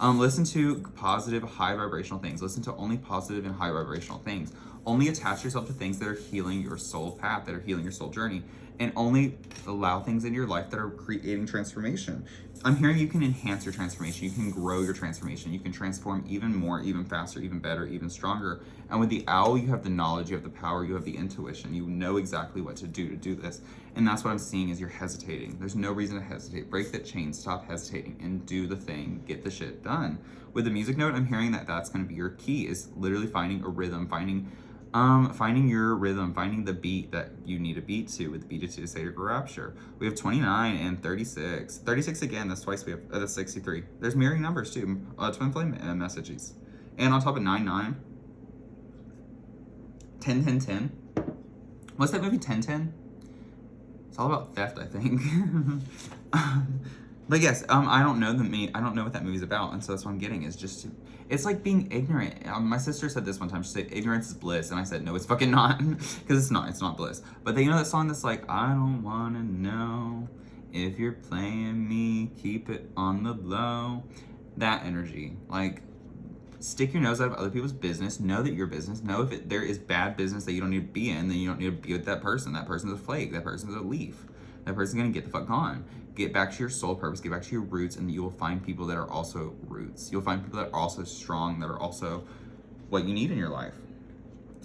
Listen to positive, high vibrational things. Listen to only positive and high vibrational things. Only attach yourself to things that are healing your soul path, that are healing your soul journey, and only allow things in your life that are creating transformation. I'm hearing you can enhance your transformation. You can grow your transformation. You can transform even more, even faster, even better, even stronger. And with the owl, you have the knowledge, you have the power, you have the intuition. You know exactly what to do this. And that's what I'm seeing is you're hesitating. There's no reason to hesitate. Break that chain, stop hesitating, and do the thing. Get the shit done. With the music note, I'm hearing that that's going to be your key, is literally finding a rhythm, finding your rhythm, finding the beat that you need a beat to with the Beatitude of Sacred Rapture. We have 29 and 36. 36 again, that's twice we have, that's 63. There's mirroring numbers too, twin flame messages. And on top of 9, 9, 10, 10, 10. What's that movie, 10, 10? It's all about theft, I think. But yes, I don't know what that movie's about, and so that's what I'm getting is just to, it's like being ignorant. My sister said this one time. She said, "Ignorance is bliss," and I said, "No, it's fucking not," because it's not. It's not bliss. But you know that song that's like, "I don't wanna know if you're playing me, keep it on the low." That energy, like, stick your nose out of other people's business. Know that your business. Know if there is bad business that you don't need to be in, then you don't need to be with that person. That person's a flake. That person's a leaf. That person's gonna get the fuck gone. Get back to your soul purpose, get back to your roots, and you will find people that are also roots. You'll find people that are also strong, that are also what you need in your life.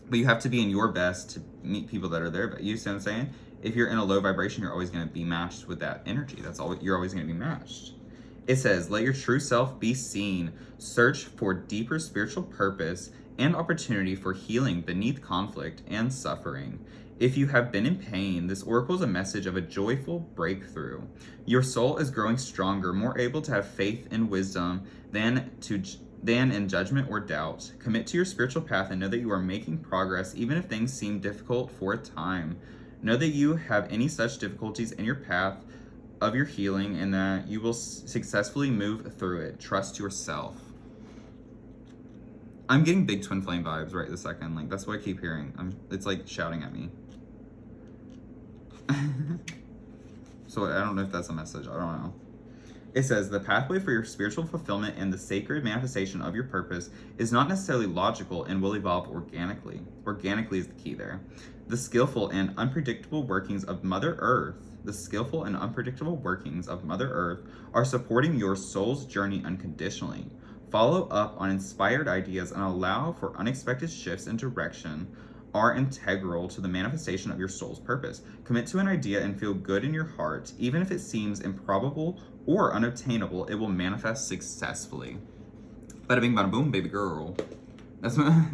But you have to be in your best to meet people that are there. But you see what I'm saying? If you're in a low vibration, you're always going to be matched with that energy. That's all. You're always going to be matched. It says, let your true self be seen. Search for deeper spiritual purpose and opportunity for healing beneath conflict and suffering. If you have been in pain, this oracle is a message of a joyful breakthrough. Your soul is growing stronger, more able to have faith and wisdom than in judgment or doubt. Commit to your spiritual path and know that you are making progress, even if things seem difficult for a time. Know that you have any such difficulties in your path of your healing and that you will successfully move through it. Trust yourself. I'm getting big twin flame vibes right this second. Like, that's what I keep hearing. It's like shouting at me. So I don't know if that's a message. I don't know. It says, the pathway for your spiritual fulfillment and the sacred manifestation of your purpose is not necessarily logical and will evolve organically. Organically is the key there. The skillful and unpredictable workings of Mother Earth, the skillful and unpredictable workings of Mother Earth are supporting your soul's journey unconditionally. Follow up on inspired ideas and allow for unexpected shifts in direction are integral to the manifestation of your soul's purpose. Commit to an idea and feel good in your heart. Even if it seems improbable or unobtainable, it will manifest successfully. Bada bing, bada boom, baby girl. That's my...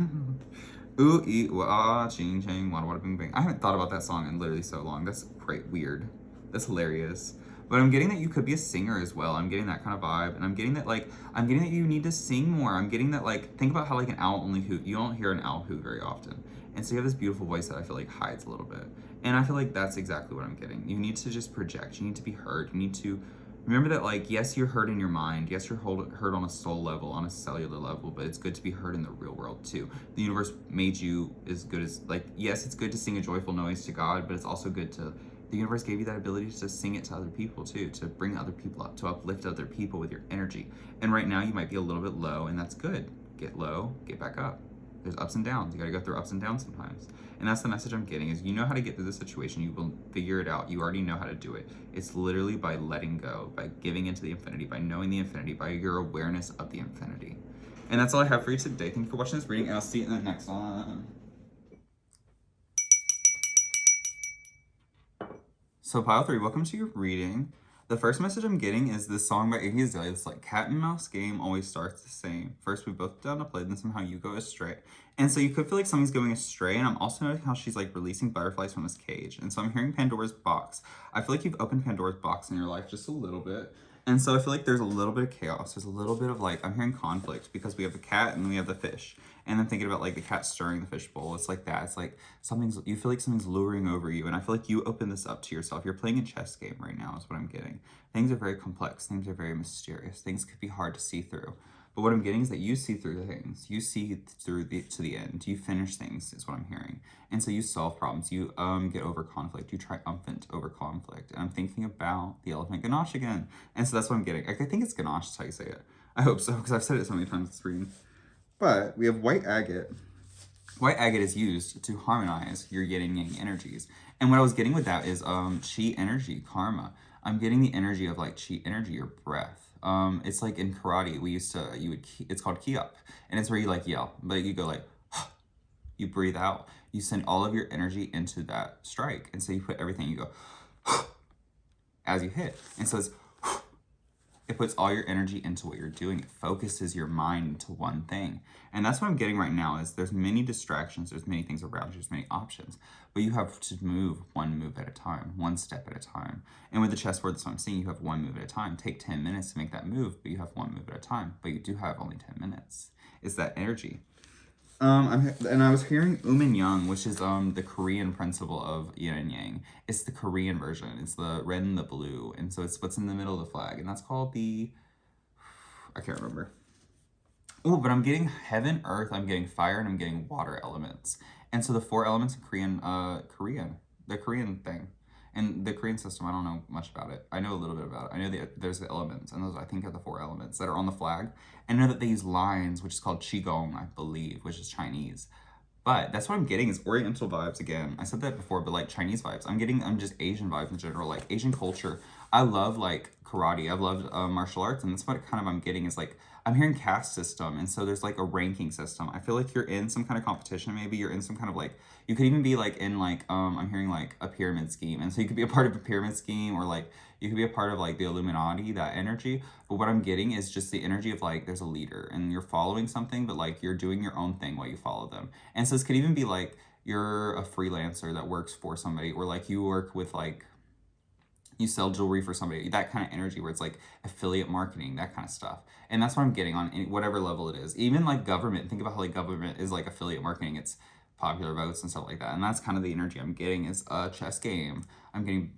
Ooh, ee, wah, ching, ching, wada, wada, bing, bing. I haven't thought about that song in literally so long. That's great, weird. That's hilarious. But I'm getting that you could be a singer as well. I'm getting that kind of vibe. And I'm getting that, like, I'm getting that you need to sing more. I'm getting that, like, think about how, like, an owl only hoot. You don't hear an owl hoot very often. And so you have this beautiful voice that I feel like hides a little bit. And I feel like that's exactly what I'm getting. You need to just project. You need to be heard. You need to remember that, like, yes, you're hurt in your mind. Yes, you're hurt on a soul level, on a cellular level, but it's good to be heard in the real world, too. The universe made you as good as, like, yes, it's good to sing a joyful noise to God, but it's also good to, the universe gave you that ability to sing it to other people, too, to bring other people up, to uplift other people with your energy. And right now, you might be a little bit low, and that's good. Get low, get back up. There's ups and downs. You gotta go through ups and downs sometimes. And that's the message I'm getting is you know how to get through the situation. You will figure it out. You already know how to do it. It's literally by letting go, by giving into the infinity, by knowing the infinity, by your awareness of the infinity. And that's all I have for you today. Thank you for watching this reading, and I'll see you in the next one. So pile 3, welcome to your reading. The first message I'm getting is this song by Iggy Azalea. It's like, cat and mouse game always starts the same. First, we both down to play, then somehow you go astray. And so you could feel like something's going astray, and I'm also noticing how she's like releasing butterflies from this cage. And so I'm hearing Pandora's box. I feel like you've opened Pandora's box in your life just a little bit. And so I feel like there's a little bit of chaos. There's a little bit of like, I'm hearing conflict because we have the cat and then we have the fish. And then thinking about like the cat stirring the fish bowl. It's like that. It's like you feel like something's luring over you. And I feel like you open this up to yourself. You're playing a chess game right now is what I'm getting. Things are very complex. Things are very mysterious. Things could be hard to see through. But what I'm getting is that you see through things. You see through to the end. You finish things is what I'm hearing. And so you solve problems. You get over conflict. You triumphant over conflict. And I'm thinking about the elephant ganache again. And so that's what I'm getting. Like, I think it's ganache is how you say it. I hope so, because I've said it so many times this reading. But we have white agate. White agate is used to harmonize your yin and yang energies. And what I was getting with that is chi energy, karma. I'm getting the energy of like chi energy, your breath. It's like in karate, it's called ki up. And it's where you like yell, but you go like, you breathe out. You send all of your energy into that strike. And so you put everything, you go, as you hit. And so it puts all your energy into what you're doing. It focuses your mind into one thing. And that's what I'm getting right now is there's many distractions. There's many things around you. There's many options. But you have to move one move at a time, one step at a time. And with the chessboard, that's what I'm seeing. You have one move at a time. Take 10 minutes to make that move, but you have one move at a time. But you do have only 10 minutes. It's that energy. And I was hearing and Yang, which is the Korean principle of yin and yang. It's the Korean version. It's the red and the blue, and so it's what's in the middle of the flag, and that's called I can't remember. Oh, but I'm getting heaven, earth, I'm getting fire, and I'm getting water elements. And so the 4 elements in the Korean thing. And the Korean system, I don't know much about it. I know a little bit about it. I know there's the elements, and those, I think, are the 4 elements that are on the flag. And I know that they use lines, which is called Qigong, I believe, which is Chinese. But that's what I'm getting is Oriental vibes again. I said that before, but like Chinese vibes. I'm just Asian vibes in general, like Asian culture. I love like karate. I've loved martial arts, and that's what kind of I'm getting is like, I'm hearing caste system, and so there's like a ranking system. I feel like you're in some kind of competition, maybe you're in some kind of like, you could even be like in like, I'm hearing like a pyramid scheme, and so you could be a part of a pyramid scheme, or like, you could be a part of like the Illuminati, that energy. But what I'm getting is just the energy of like, there's a leader, and you're following something, but like, you're doing your own thing while you follow them. And so this could even be like, you're a freelancer that works for somebody, or like you work with like, you sell jewelry for somebody, that kind of energy where it's like affiliate marketing, that kind of stuff. And that's what I'm getting on whatever level it is. Even like government, think about how like government is like affiliate marketing. It's popular votes and stuff like that. And that's kind of the energy I'm getting is a chess game. I'm getting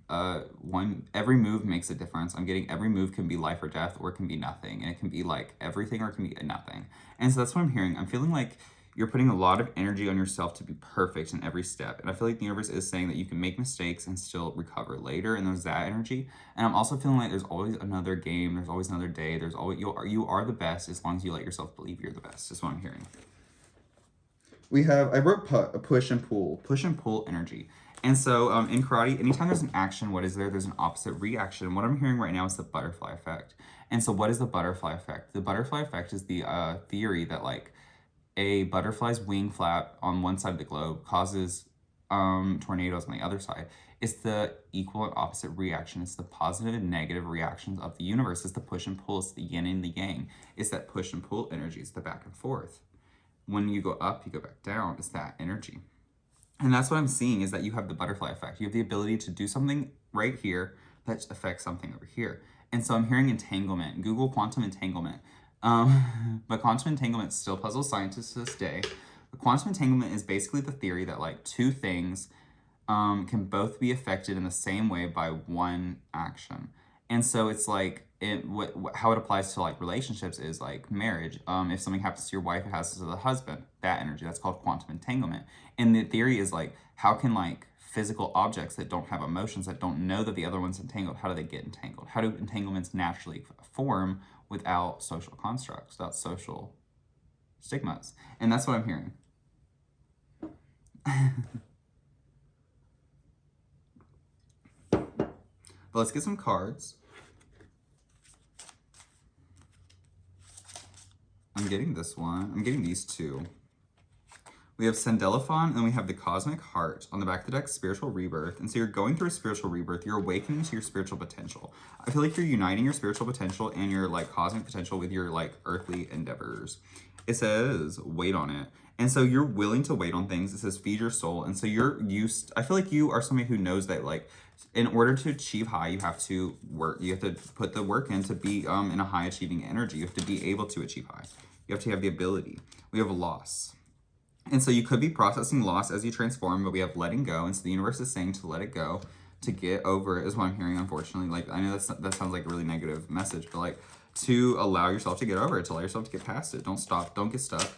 every move makes a difference. I'm getting every move can be life or death, or it can be nothing. And it can be like everything, or it can be nothing. And so that's what I'm hearing. I'm feeling like you're putting a lot of energy on yourself to be perfect in every step. And I feel like the universe is saying that you can make mistakes and still recover later. And there's that energy. And I'm also feeling like there's always another game. There's always another day. You are the best as long as you let yourself believe you're the best, is what I'm hearing. We have, I wrote push and pull energy. And so in karate, anytime there's an action, what is there? There's an opposite reaction. What I'm hearing right now is the butterfly effect. And so what is the butterfly effect? The butterfly effect is the theory that like a butterfly's wing flap on one side of the globe causes tornadoes on the other side. It's the equal and opposite reaction. It's the positive and negative reactions of the universe. It's the push and pull. It's the yin and the yang. It's that push and pull energy. It's the back and forth. When you go up, you go back down. It's that energy. And that's what I'm seeing is that you have the butterfly effect. You have the ability to do something right here that affects something over here. And so I'm hearing entanglement. Google quantum entanglement. But quantum entanglement still puzzles scientists to this day. But quantum entanglement is basically the theory that like two things can both be affected in the same way by one action. And so it's like how it applies to like relationships is like marriage. If something happens to your wife, it has to the husband. That energy, that's called quantum entanglement. And the theory is like, how can like physical objects that don't have emotions, that don't know that the other one's entangled, how do they get entangled? How do entanglements naturally form without social constructs, without social stigmas? And that's what I'm hearing. But let's get some cards. I'm getting this one. I'm getting these two. We have Sandelephon, and then we have the Cosmic Heart. On the back of the deck, Spiritual Rebirth. And so you're going through a spiritual rebirth. You're awakening to your spiritual potential. I feel like you're uniting your spiritual potential and your like cosmic potential with your like earthly endeavors. It says, wait on it. And so you're willing to wait on things. It says, feed your soul. And so you're used, I feel like you are somebody who knows that like, in order to achieve high, you have to work. You have to put the work in to be in a high achieving energy. You have to be able to achieve high. You have to have the ability. We have a loss. And so you could be processing loss as you transform, but we have letting go. And so the universe is saying to let it go, to get over it is what I'm hearing, unfortunately. Like, I know that sounds like a really negative message, but like to allow yourself to get over it, to allow yourself to get past it. Don't stop, don't get stuck.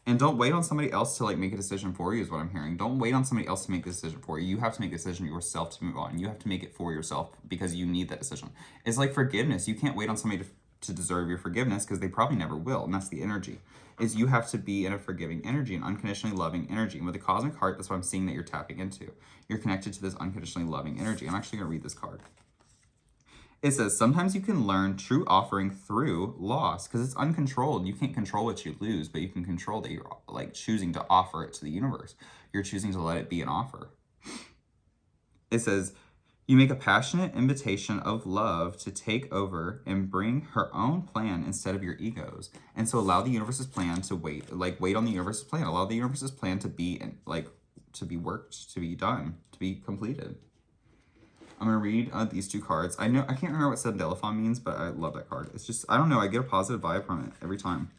And don't wait on somebody else to like make a decision for you is what I'm hearing. Don't wait on somebody else to make the decision for you. You have to make a decision yourself to move on. You have to make it for yourself because you need that decision. It's like forgiveness. You can't wait on somebody to deserve your forgiveness because they probably never will. And that's the energy. Is you have to be in a forgiving energy, an unconditionally loving energy. And with the Cosmic Heart, that's what I'm seeing that you're tapping into. You're connected to this unconditionally loving energy. I'm actually going to read this card. It says, sometimes you can learn true offering through loss because it's uncontrolled. You can't control what you lose, but you can control that you're like choosing to offer it to the universe. You're choosing to let it be an offer. It says, you make a passionate invitation of love to take over and bring her own plan instead of your egos. And so allow the universe's plan to wait on the universe's plan. Allow the universe's plan to be to be worked, to be done, to be completed. I'm going to read these two cards. I can't remember what Sandelephon means, but I love that card. It's just, I don't know, I get a positive vibe from it every time.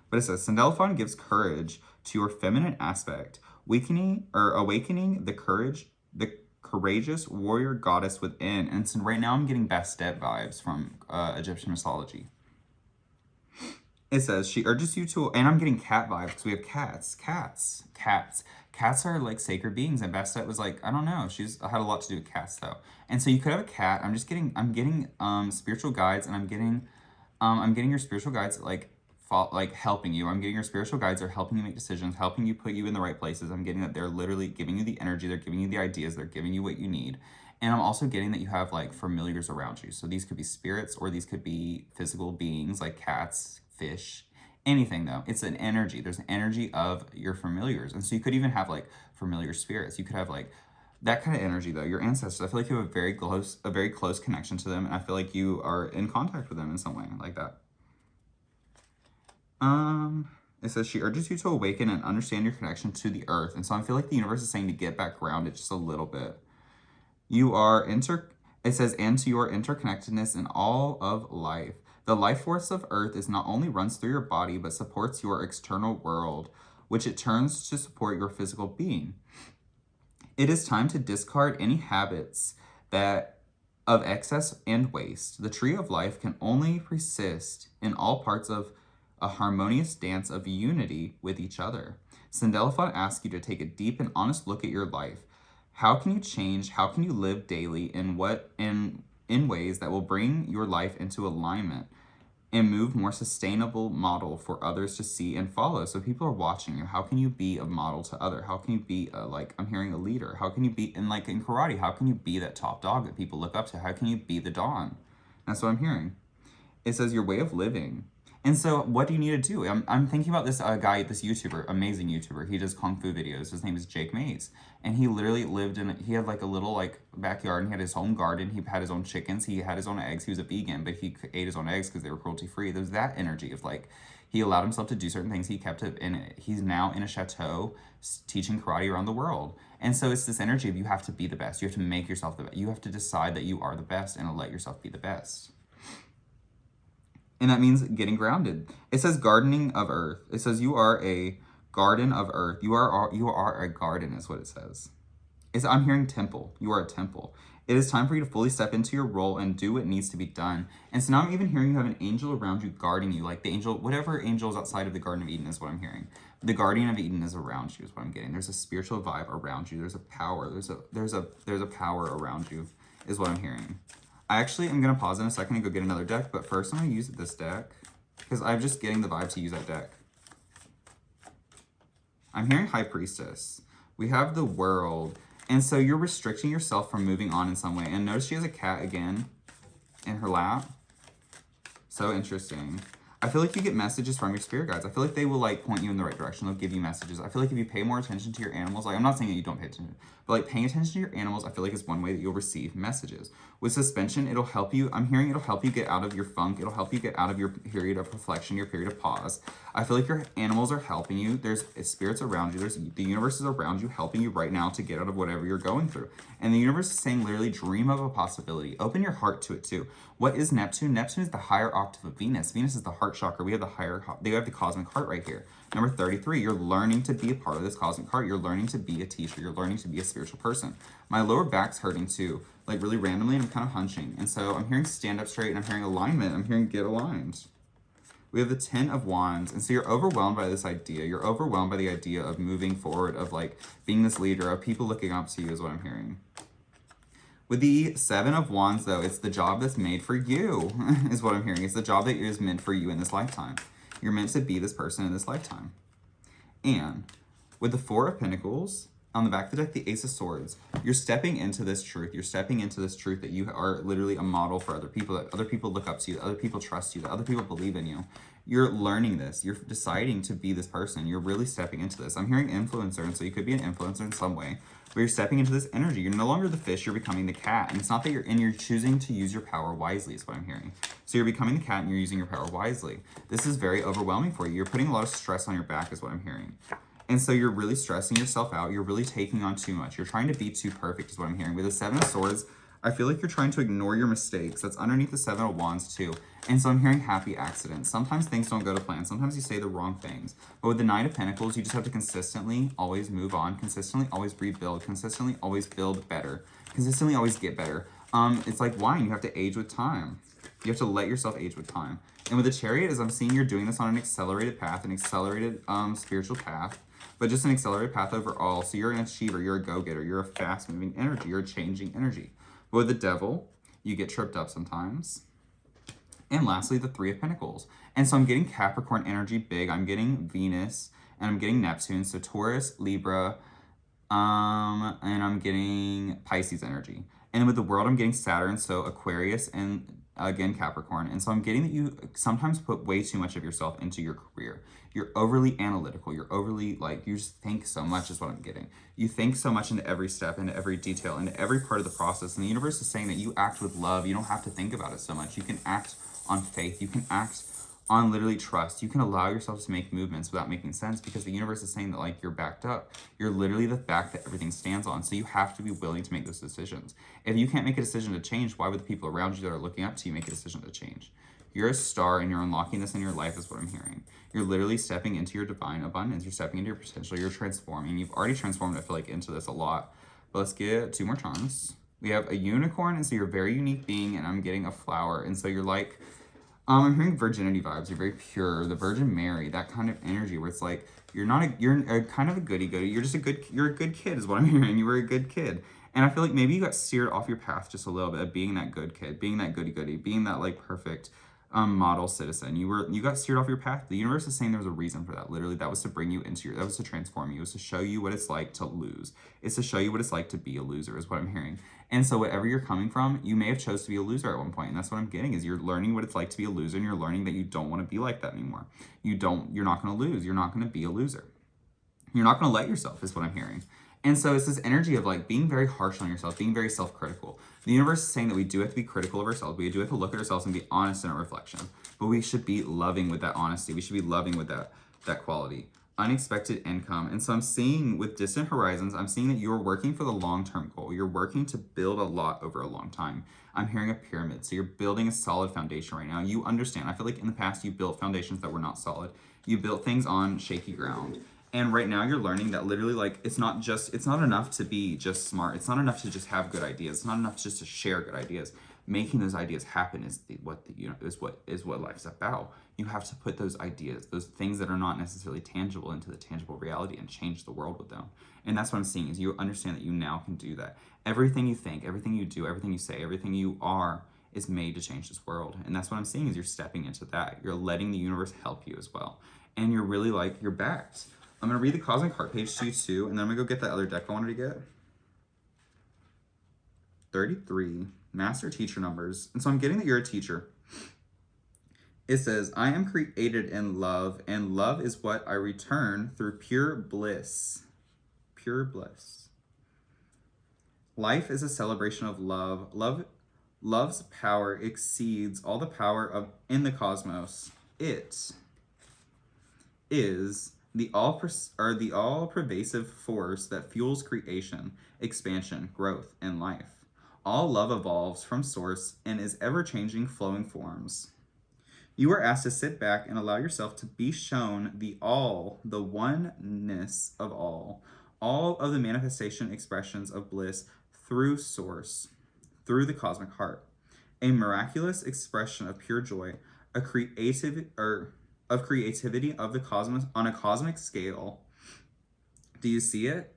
But it says, Sandelephon gives courage to your feminine aspect, awakening the courageous warrior goddess within. And so right now I'm getting Bastet vibes from Egyptian mythology. It says, she urges you to, and I'm getting cat vibes because we have cats. Cats are like sacred beings, and Bastet was like, I don't know, she's had a lot to do with cats though. And so you could have a cat. I'm getting spiritual guides, and I'm getting your spiritual guides like helping you. I'm getting your spiritual guides are helping you make decisions, helping you put you in the right places. I'm getting that they're literally giving you the energy, they're giving you the ideas, they're giving you what you need. And I'm also getting that you have like familiars around you. So these could be spirits, or these could be physical beings like cats, fish, anything though. It's an energy. There's an energy of your familiars. And so you could even have like familiar spirits. You could have like that kind of energy though. Your ancestors, I feel like you have a very close connection to them. And I feel like you are in contact with them in some way like that. It says she urges you to awaken and understand your connection to the earth. And so I feel like the universe is saying to get back grounded just a little bit. It says, and to your interconnectedness in all of life. The life force of earth is not only runs through your body, but supports your external world, which it turns to support your physical being. It is time to discard any habits of excess and waste. The tree of life can only persist in all parts of a harmonious dance of unity with each other. Sandelephon asks you to take a deep and honest look at your life. How can you change? How can you live daily in ways that will bring your life into alignment and move more sustainable model for others to see and follow. So people are watching you. How can you be a model to other? How can you be I'm hearing a leader? How can you be in karate? How can you be that top dog that people look up to? How can you be the Don? That's what I'm hearing. It says your way of living. And so what do you need to do? I'm thinking about this guy, this YouTuber, amazing YouTuber. He does Kung Fu videos. His name is Jake Mays. And he literally he had a little backyard, and he had his own garden. He had his own chickens. He had his own eggs. He was a vegan, but he ate his own eggs because they were cruelty free. There's that energy of he allowed himself to do certain things. He kept it in. He's now in a chateau teaching karate around the world. And so it's this energy of you have to be the best. You have to make yourself the best. You have to decide that you are the best and let yourself be the best. And that means getting grounded. It says gardening of earth. It says you are a garden of earth. You are a garden is what it says. I'm hearing temple. You are a temple. It is time for you to fully step into your role and do what needs to be done. And so now I'm even hearing you have an angel around you guarding you, like the angel, whatever angel is outside of the Garden of Eden is what I'm hearing. The guardian of Eden is around you is what I'm getting. There's a spiritual vibe around you. There's a power. There's a power around you is what I'm hearing. I actually am going to pause in a second and go get another deck, but first I'm going to use this deck because I'm just getting the vibe to use that deck. I'm hearing High Priestess. We have the World. And so you're restricting yourself from moving on in some way. And notice she has a cat again in her lap. So interesting. I feel like you get messages from your spirit guides. I feel like they will point you in the right direction. They'll give you messages. I feel like if you pay more attention to your animals, I'm not saying that you don't pay attention, but paying attention to your animals, I feel like is one way that you'll receive messages. With suspension, it'll help you. I'm hearing it'll help you get out of your funk. It'll help you get out of your period of reflection, your period of pause. I feel like your animals are helping you. There's spirits around you. The universe is around you, helping you right now to get out of whatever you're going through. And the universe is saying literally dream of a possibility. Open your heart to it too. What is Neptune? Neptune is the higher octave of Venus. Venus is the heart chakra. We have the cosmic heart right here. Number 33, you're learning to be a part of this cosmic heart. You're learning to be a teacher. You're learning to be a spiritual person. My lower back's hurting too, really randomly, and I'm kind of hunching. And so I'm hearing stand up straight, and I'm hearing alignment. I'm hearing get aligned. We have the 10 of Wands. And so you're overwhelmed by this idea. You're overwhelmed by the idea of moving forward, of being this leader, of people looking up to you is what I'm hearing. With the 7 of Wands, though, it's the job that's made for you, is what I'm hearing. It's the job that is meant for you in this lifetime. You're meant to be this person in this lifetime. And with the 4 of Pentacles, on the back of the deck, the Ace of Swords, you're stepping into this truth. You're stepping into this truth that you are literally a model for other people, that other people look up to you, that other people trust you, that other people believe in you. You're learning this. You're deciding to be this person. You're really stepping into this. I'm hearing influencer, and so you could be an influencer in some way, but you're stepping into this energy. You're no longer the fish, you're becoming the cat. And it's not that you're choosing to use your power wisely is what I'm hearing. So you're becoming the cat and you're using your power wisely. This is very overwhelming for you. You're putting a lot of stress on your back is what I'm hearing. And so you're really stressing yourself out. You're really taking on too much. You're trying to be too perfect is what I'm hearing. With the 7 of Swords, I feel like you're trying to ignore your mistakes. That's underneath the 7 of Wands too. And so I'm hearing happy accidents. Sometimes things don't go to plan. Sometimes you say the wrong things. But with the 9 of Pentacles, you just have to consistently always move on. Consistently always rebuild. Consistently always build better. Consistently always get better. It's like wine. You have to age with time. You have to let yourself age with time. And with the Chariot, as I'm seeing you're doing this on an accelerated path, an accelerated spiritual path, but just an accelerated path overall. So you're an achiever. You're a go-getter. You're a fast-moving energy. You're a changing energy. But with the Devil, you get tripped up sometimes. And lastly, the 3 of Pentacles. And so I'm getting Capricorn energy big. I'm getting Venus and I'm getting Neptune. So Taurus, Libra, and I'm getting Pisces energy. And with the World, I'm getting Saturn, so Aquarius and again Capricorn. And so I'm getting that you sometimes put way too much of yourself into your career. You're overly analytical. You're overly you just think so much is what I'm getting. You think so much into every step, into every detail, into every part of the process. And the universe is saying that you act with love. You don't have to think about it so much. You can act on faith. You can act on literally trust. You can allow yourself to make movements without making sense because the universe is saying that you're backed up. You're literally the back that everything stands on. So you have to be willing to make those decisions. If you can't make a decision to change, why would the people around you that are looking up to you make a decision to change? You're a star and you're unlocking this in your life is what I'm hearing. You're literally stepping into your divine abundance. You're stepping into your potential. You're transforming. You've already transformed, I feel like, into this a lot. But let's get 2 more charms. We have a unicorn, and so you're a very unique being, and I'm getting a flower. And so you're I'm hearing virginity vibes. You're very pure. The Virgin Mary, that kind of energy where it's you're kind of a goody-goody. You're a good kid is what I'm hearing. You were a good kid. And I feel like maybe you got steered off your path just a little bit of being that good kid, being that goody-goody, being that perfect model citizen. You got steered off your path. The universe is saying there was a reason for that. Literally, that was to bring you into that was to transform you. It was to show you what it's like to lose. It's to show you what it's like to be a loser, is what I'm hearing. And so whatever you're coming from, you may have chose to be a loser at one point. And that's what I'm getting, is you're learning what it's like to be a loser, and you're learning that you don't want to be like that anymore. You're not going to lose. You're not going to be a loser. You're not going to let yourself, is what I'm hearing. And so it's this energy of like being very harsh on yourself, being very self-critical. The universe is saying that we do have to be critical of ourselves. We do have to look at ourselves and be honest in our reflection. But we should be loving with that honesty. We should be loving with that quality. Unexpected income. And so I'm seeing with distant horizons, I'm seeing that you're working for the long-term goal. You're working to build a lot over a long time. I'm hearing a pyramid. So you're building a solid foundation right now. You understand. I feel like in the past you built foundations that were not solid. You built things on shaky ground. And right now you're learning that literally, like, it's not enough to be just smart. It's not enough to just have good ideas. It's not enough just to share good ideas. Making those ideas happen is what life's about. You have to put those ideas, those things that are not necessarily tangible, into the tangible reality and change the world with them. And that's what I'm seeing, is you understand that you now can do that. Everything you think, everything you do, everything you say, everything you are is made to change this world. And that's what I'm seeing, is you're stepping into that. You're letting the universe help you as well. And you're really like, you're backed. I'm going to read the Cosmic Heart page to you too, and then I'm going to go get that other deck I wanted to get. 33, Master Teacher numbers. And so I'm getting that you're a teacher. It says, I am created in love, and love is what I return through pure bliss. Pure bliss. Life is a celebration of love. Love's power exceeds all the power in the cosmos. It is the all-pervasive force that fuels creation, expansion, growth, and life. All love evolves from source and is ever-changing, flowing forms. You are asked to sit back and allow yourself to be shown the oneness of all of the manifestation expressions of bliss through source, through the cosmic heart. A miraculous expression of pure joy, creativity of the cosmos on a cosmic scale. Do you see it?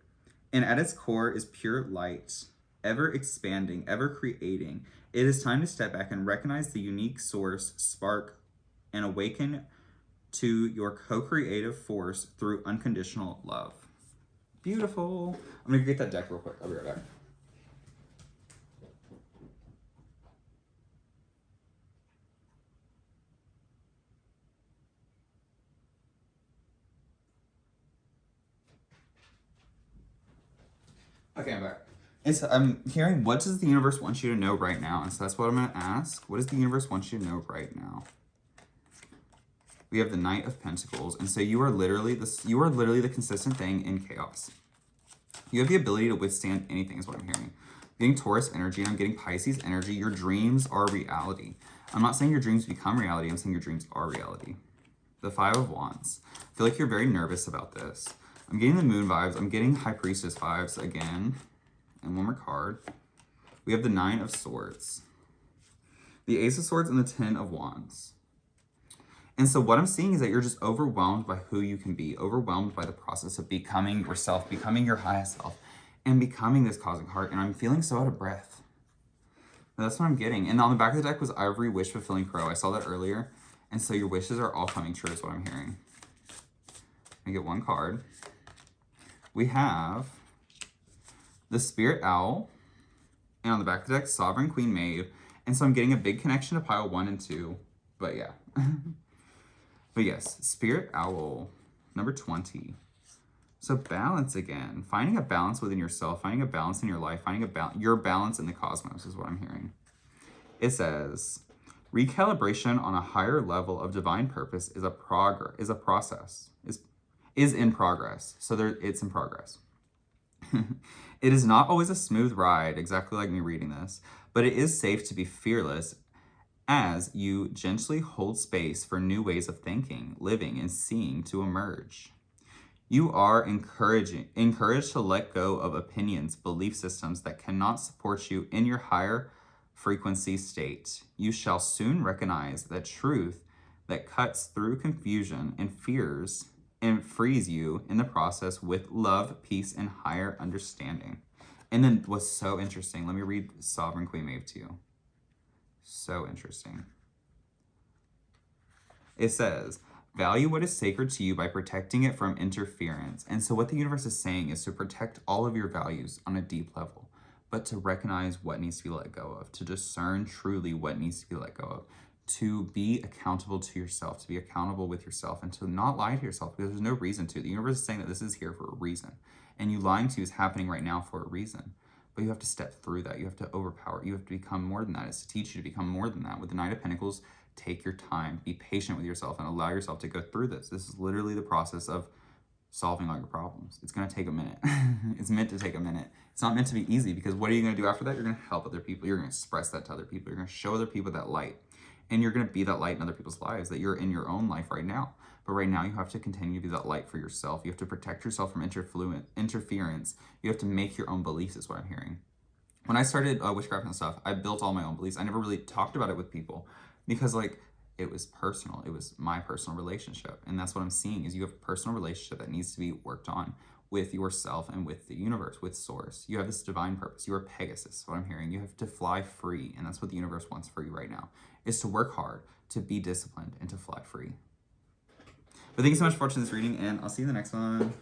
And at its core is pure light, ever expanding, ever creating. It is time to step back and recognize the unique source, spark, and awaken to your co-creative force through unconditional love. Beautiful. I'm gonna get that deck real quick. I'll be right back. Okay, I'm back. I'm hearing, what does the universe want you to know right now? And so that's what I'm going to ask. What does the universe want you to know right now? We have the Knight of Pentacles. And so you are literally the consistent thing in chaos. You have the ability to withstand anything, is what I'm hearing. I'm getting Taurus energy, and I'm getting Pisces energy. Your dreams are reality. I'm not saying your dreams become reality. I'm saying your dreams are reality. The Five of Wands. I feel like you're very nervous about this. I'm getting the Moon vibes. I'm getting High Priestess vibes again. And one more card. We have the Nine of Swords. The Ace of Swords and the Ten of Wands. And so what I'm seeing is that you're just overwhelmed by who you can be. Overwhelmed by the process of becoming yourself, becoming your highest self, and becoming this cosmic heart. And I'm feeling so out of breath. But that's what I'm getting. And on the back of the deck was Ivory Wish Fulfilling Crow. I saw that earlier. And so your wishes are all coming true, is what I'm hearing. I get one card. We have the Spirit Owl, and on the back of the deck, Sovereign Queen Maid. And so I'm getting a big connection to pile 1 and 2, but yeah. But yes, Spirit Owl, number 20. So balance again, finding a balance within yourself, finding a balance in your life, finding your balance in the cosmos is what I'm hearing. It says, recalibration on a higher level of divine purpose is in progress. So it's in progress. It is not always a smooth ride, exactly like me reading this, but it is safe to be fearless as you gently hold space for new ways of thinking, living, and seeing to emerge. You are encouraged to let go of opinions, belief systems that cannot support you in your higher frequency state. You shall soon recognize the truth that cuts through confusion and fears and frees you in the process with love, peace, and higher understanding. And then what's so interesting, let me read Sovereign Queen Maeve to you. So interesting. It says, value what is sacred to you by protecting it from interference. And so what the universe is saying is to protect all of your values on a deep level, but to recognize what needs to be let go of, to discern truly what needs to be let go of, to be accountable to yourself, to be accountable with yourself, and to not lie to yourself because there's no reason to. The universe is saying that this is here for a reason. And you lying to you is happening right now for a reason. But you have to step through that. You have to overpower. You have to become more than that. It's to teach you to become more than that. With the Knight of Pentacles, take your time, be patient with yourself, and allow yourself to go through this. This is literally the process of solving all your problems. It's going to take a minute. It's meant to take a minute. It's not meant to be easy because what are you going to do after that? You're going to help other people. You're going to express that to other people. You're going to show other people that light. And you're going to be that light in other people's lives that you're in your own life right now. But right now, you have to continue to be that light for yourself. You have to protect yourself from interference. You have to make your own beliefs, is what I'm hearing. When I started witchcraft and stuff, I built all my own beliefs. I never really talked about it with people because, like, it was personal. It was my personal relationship. And that's what I'm seeing is you have a personal relationship that needs to be worked on with yourself and with the universe, with source. You have this divine purpose. You are Pegasus, what I'm hearing. You have to fly free. And that's what the universe wants for you right now, is to work hard, to be disciplined, and to fly free. But thank you so much for watching this reading, and I'll see you in the next one.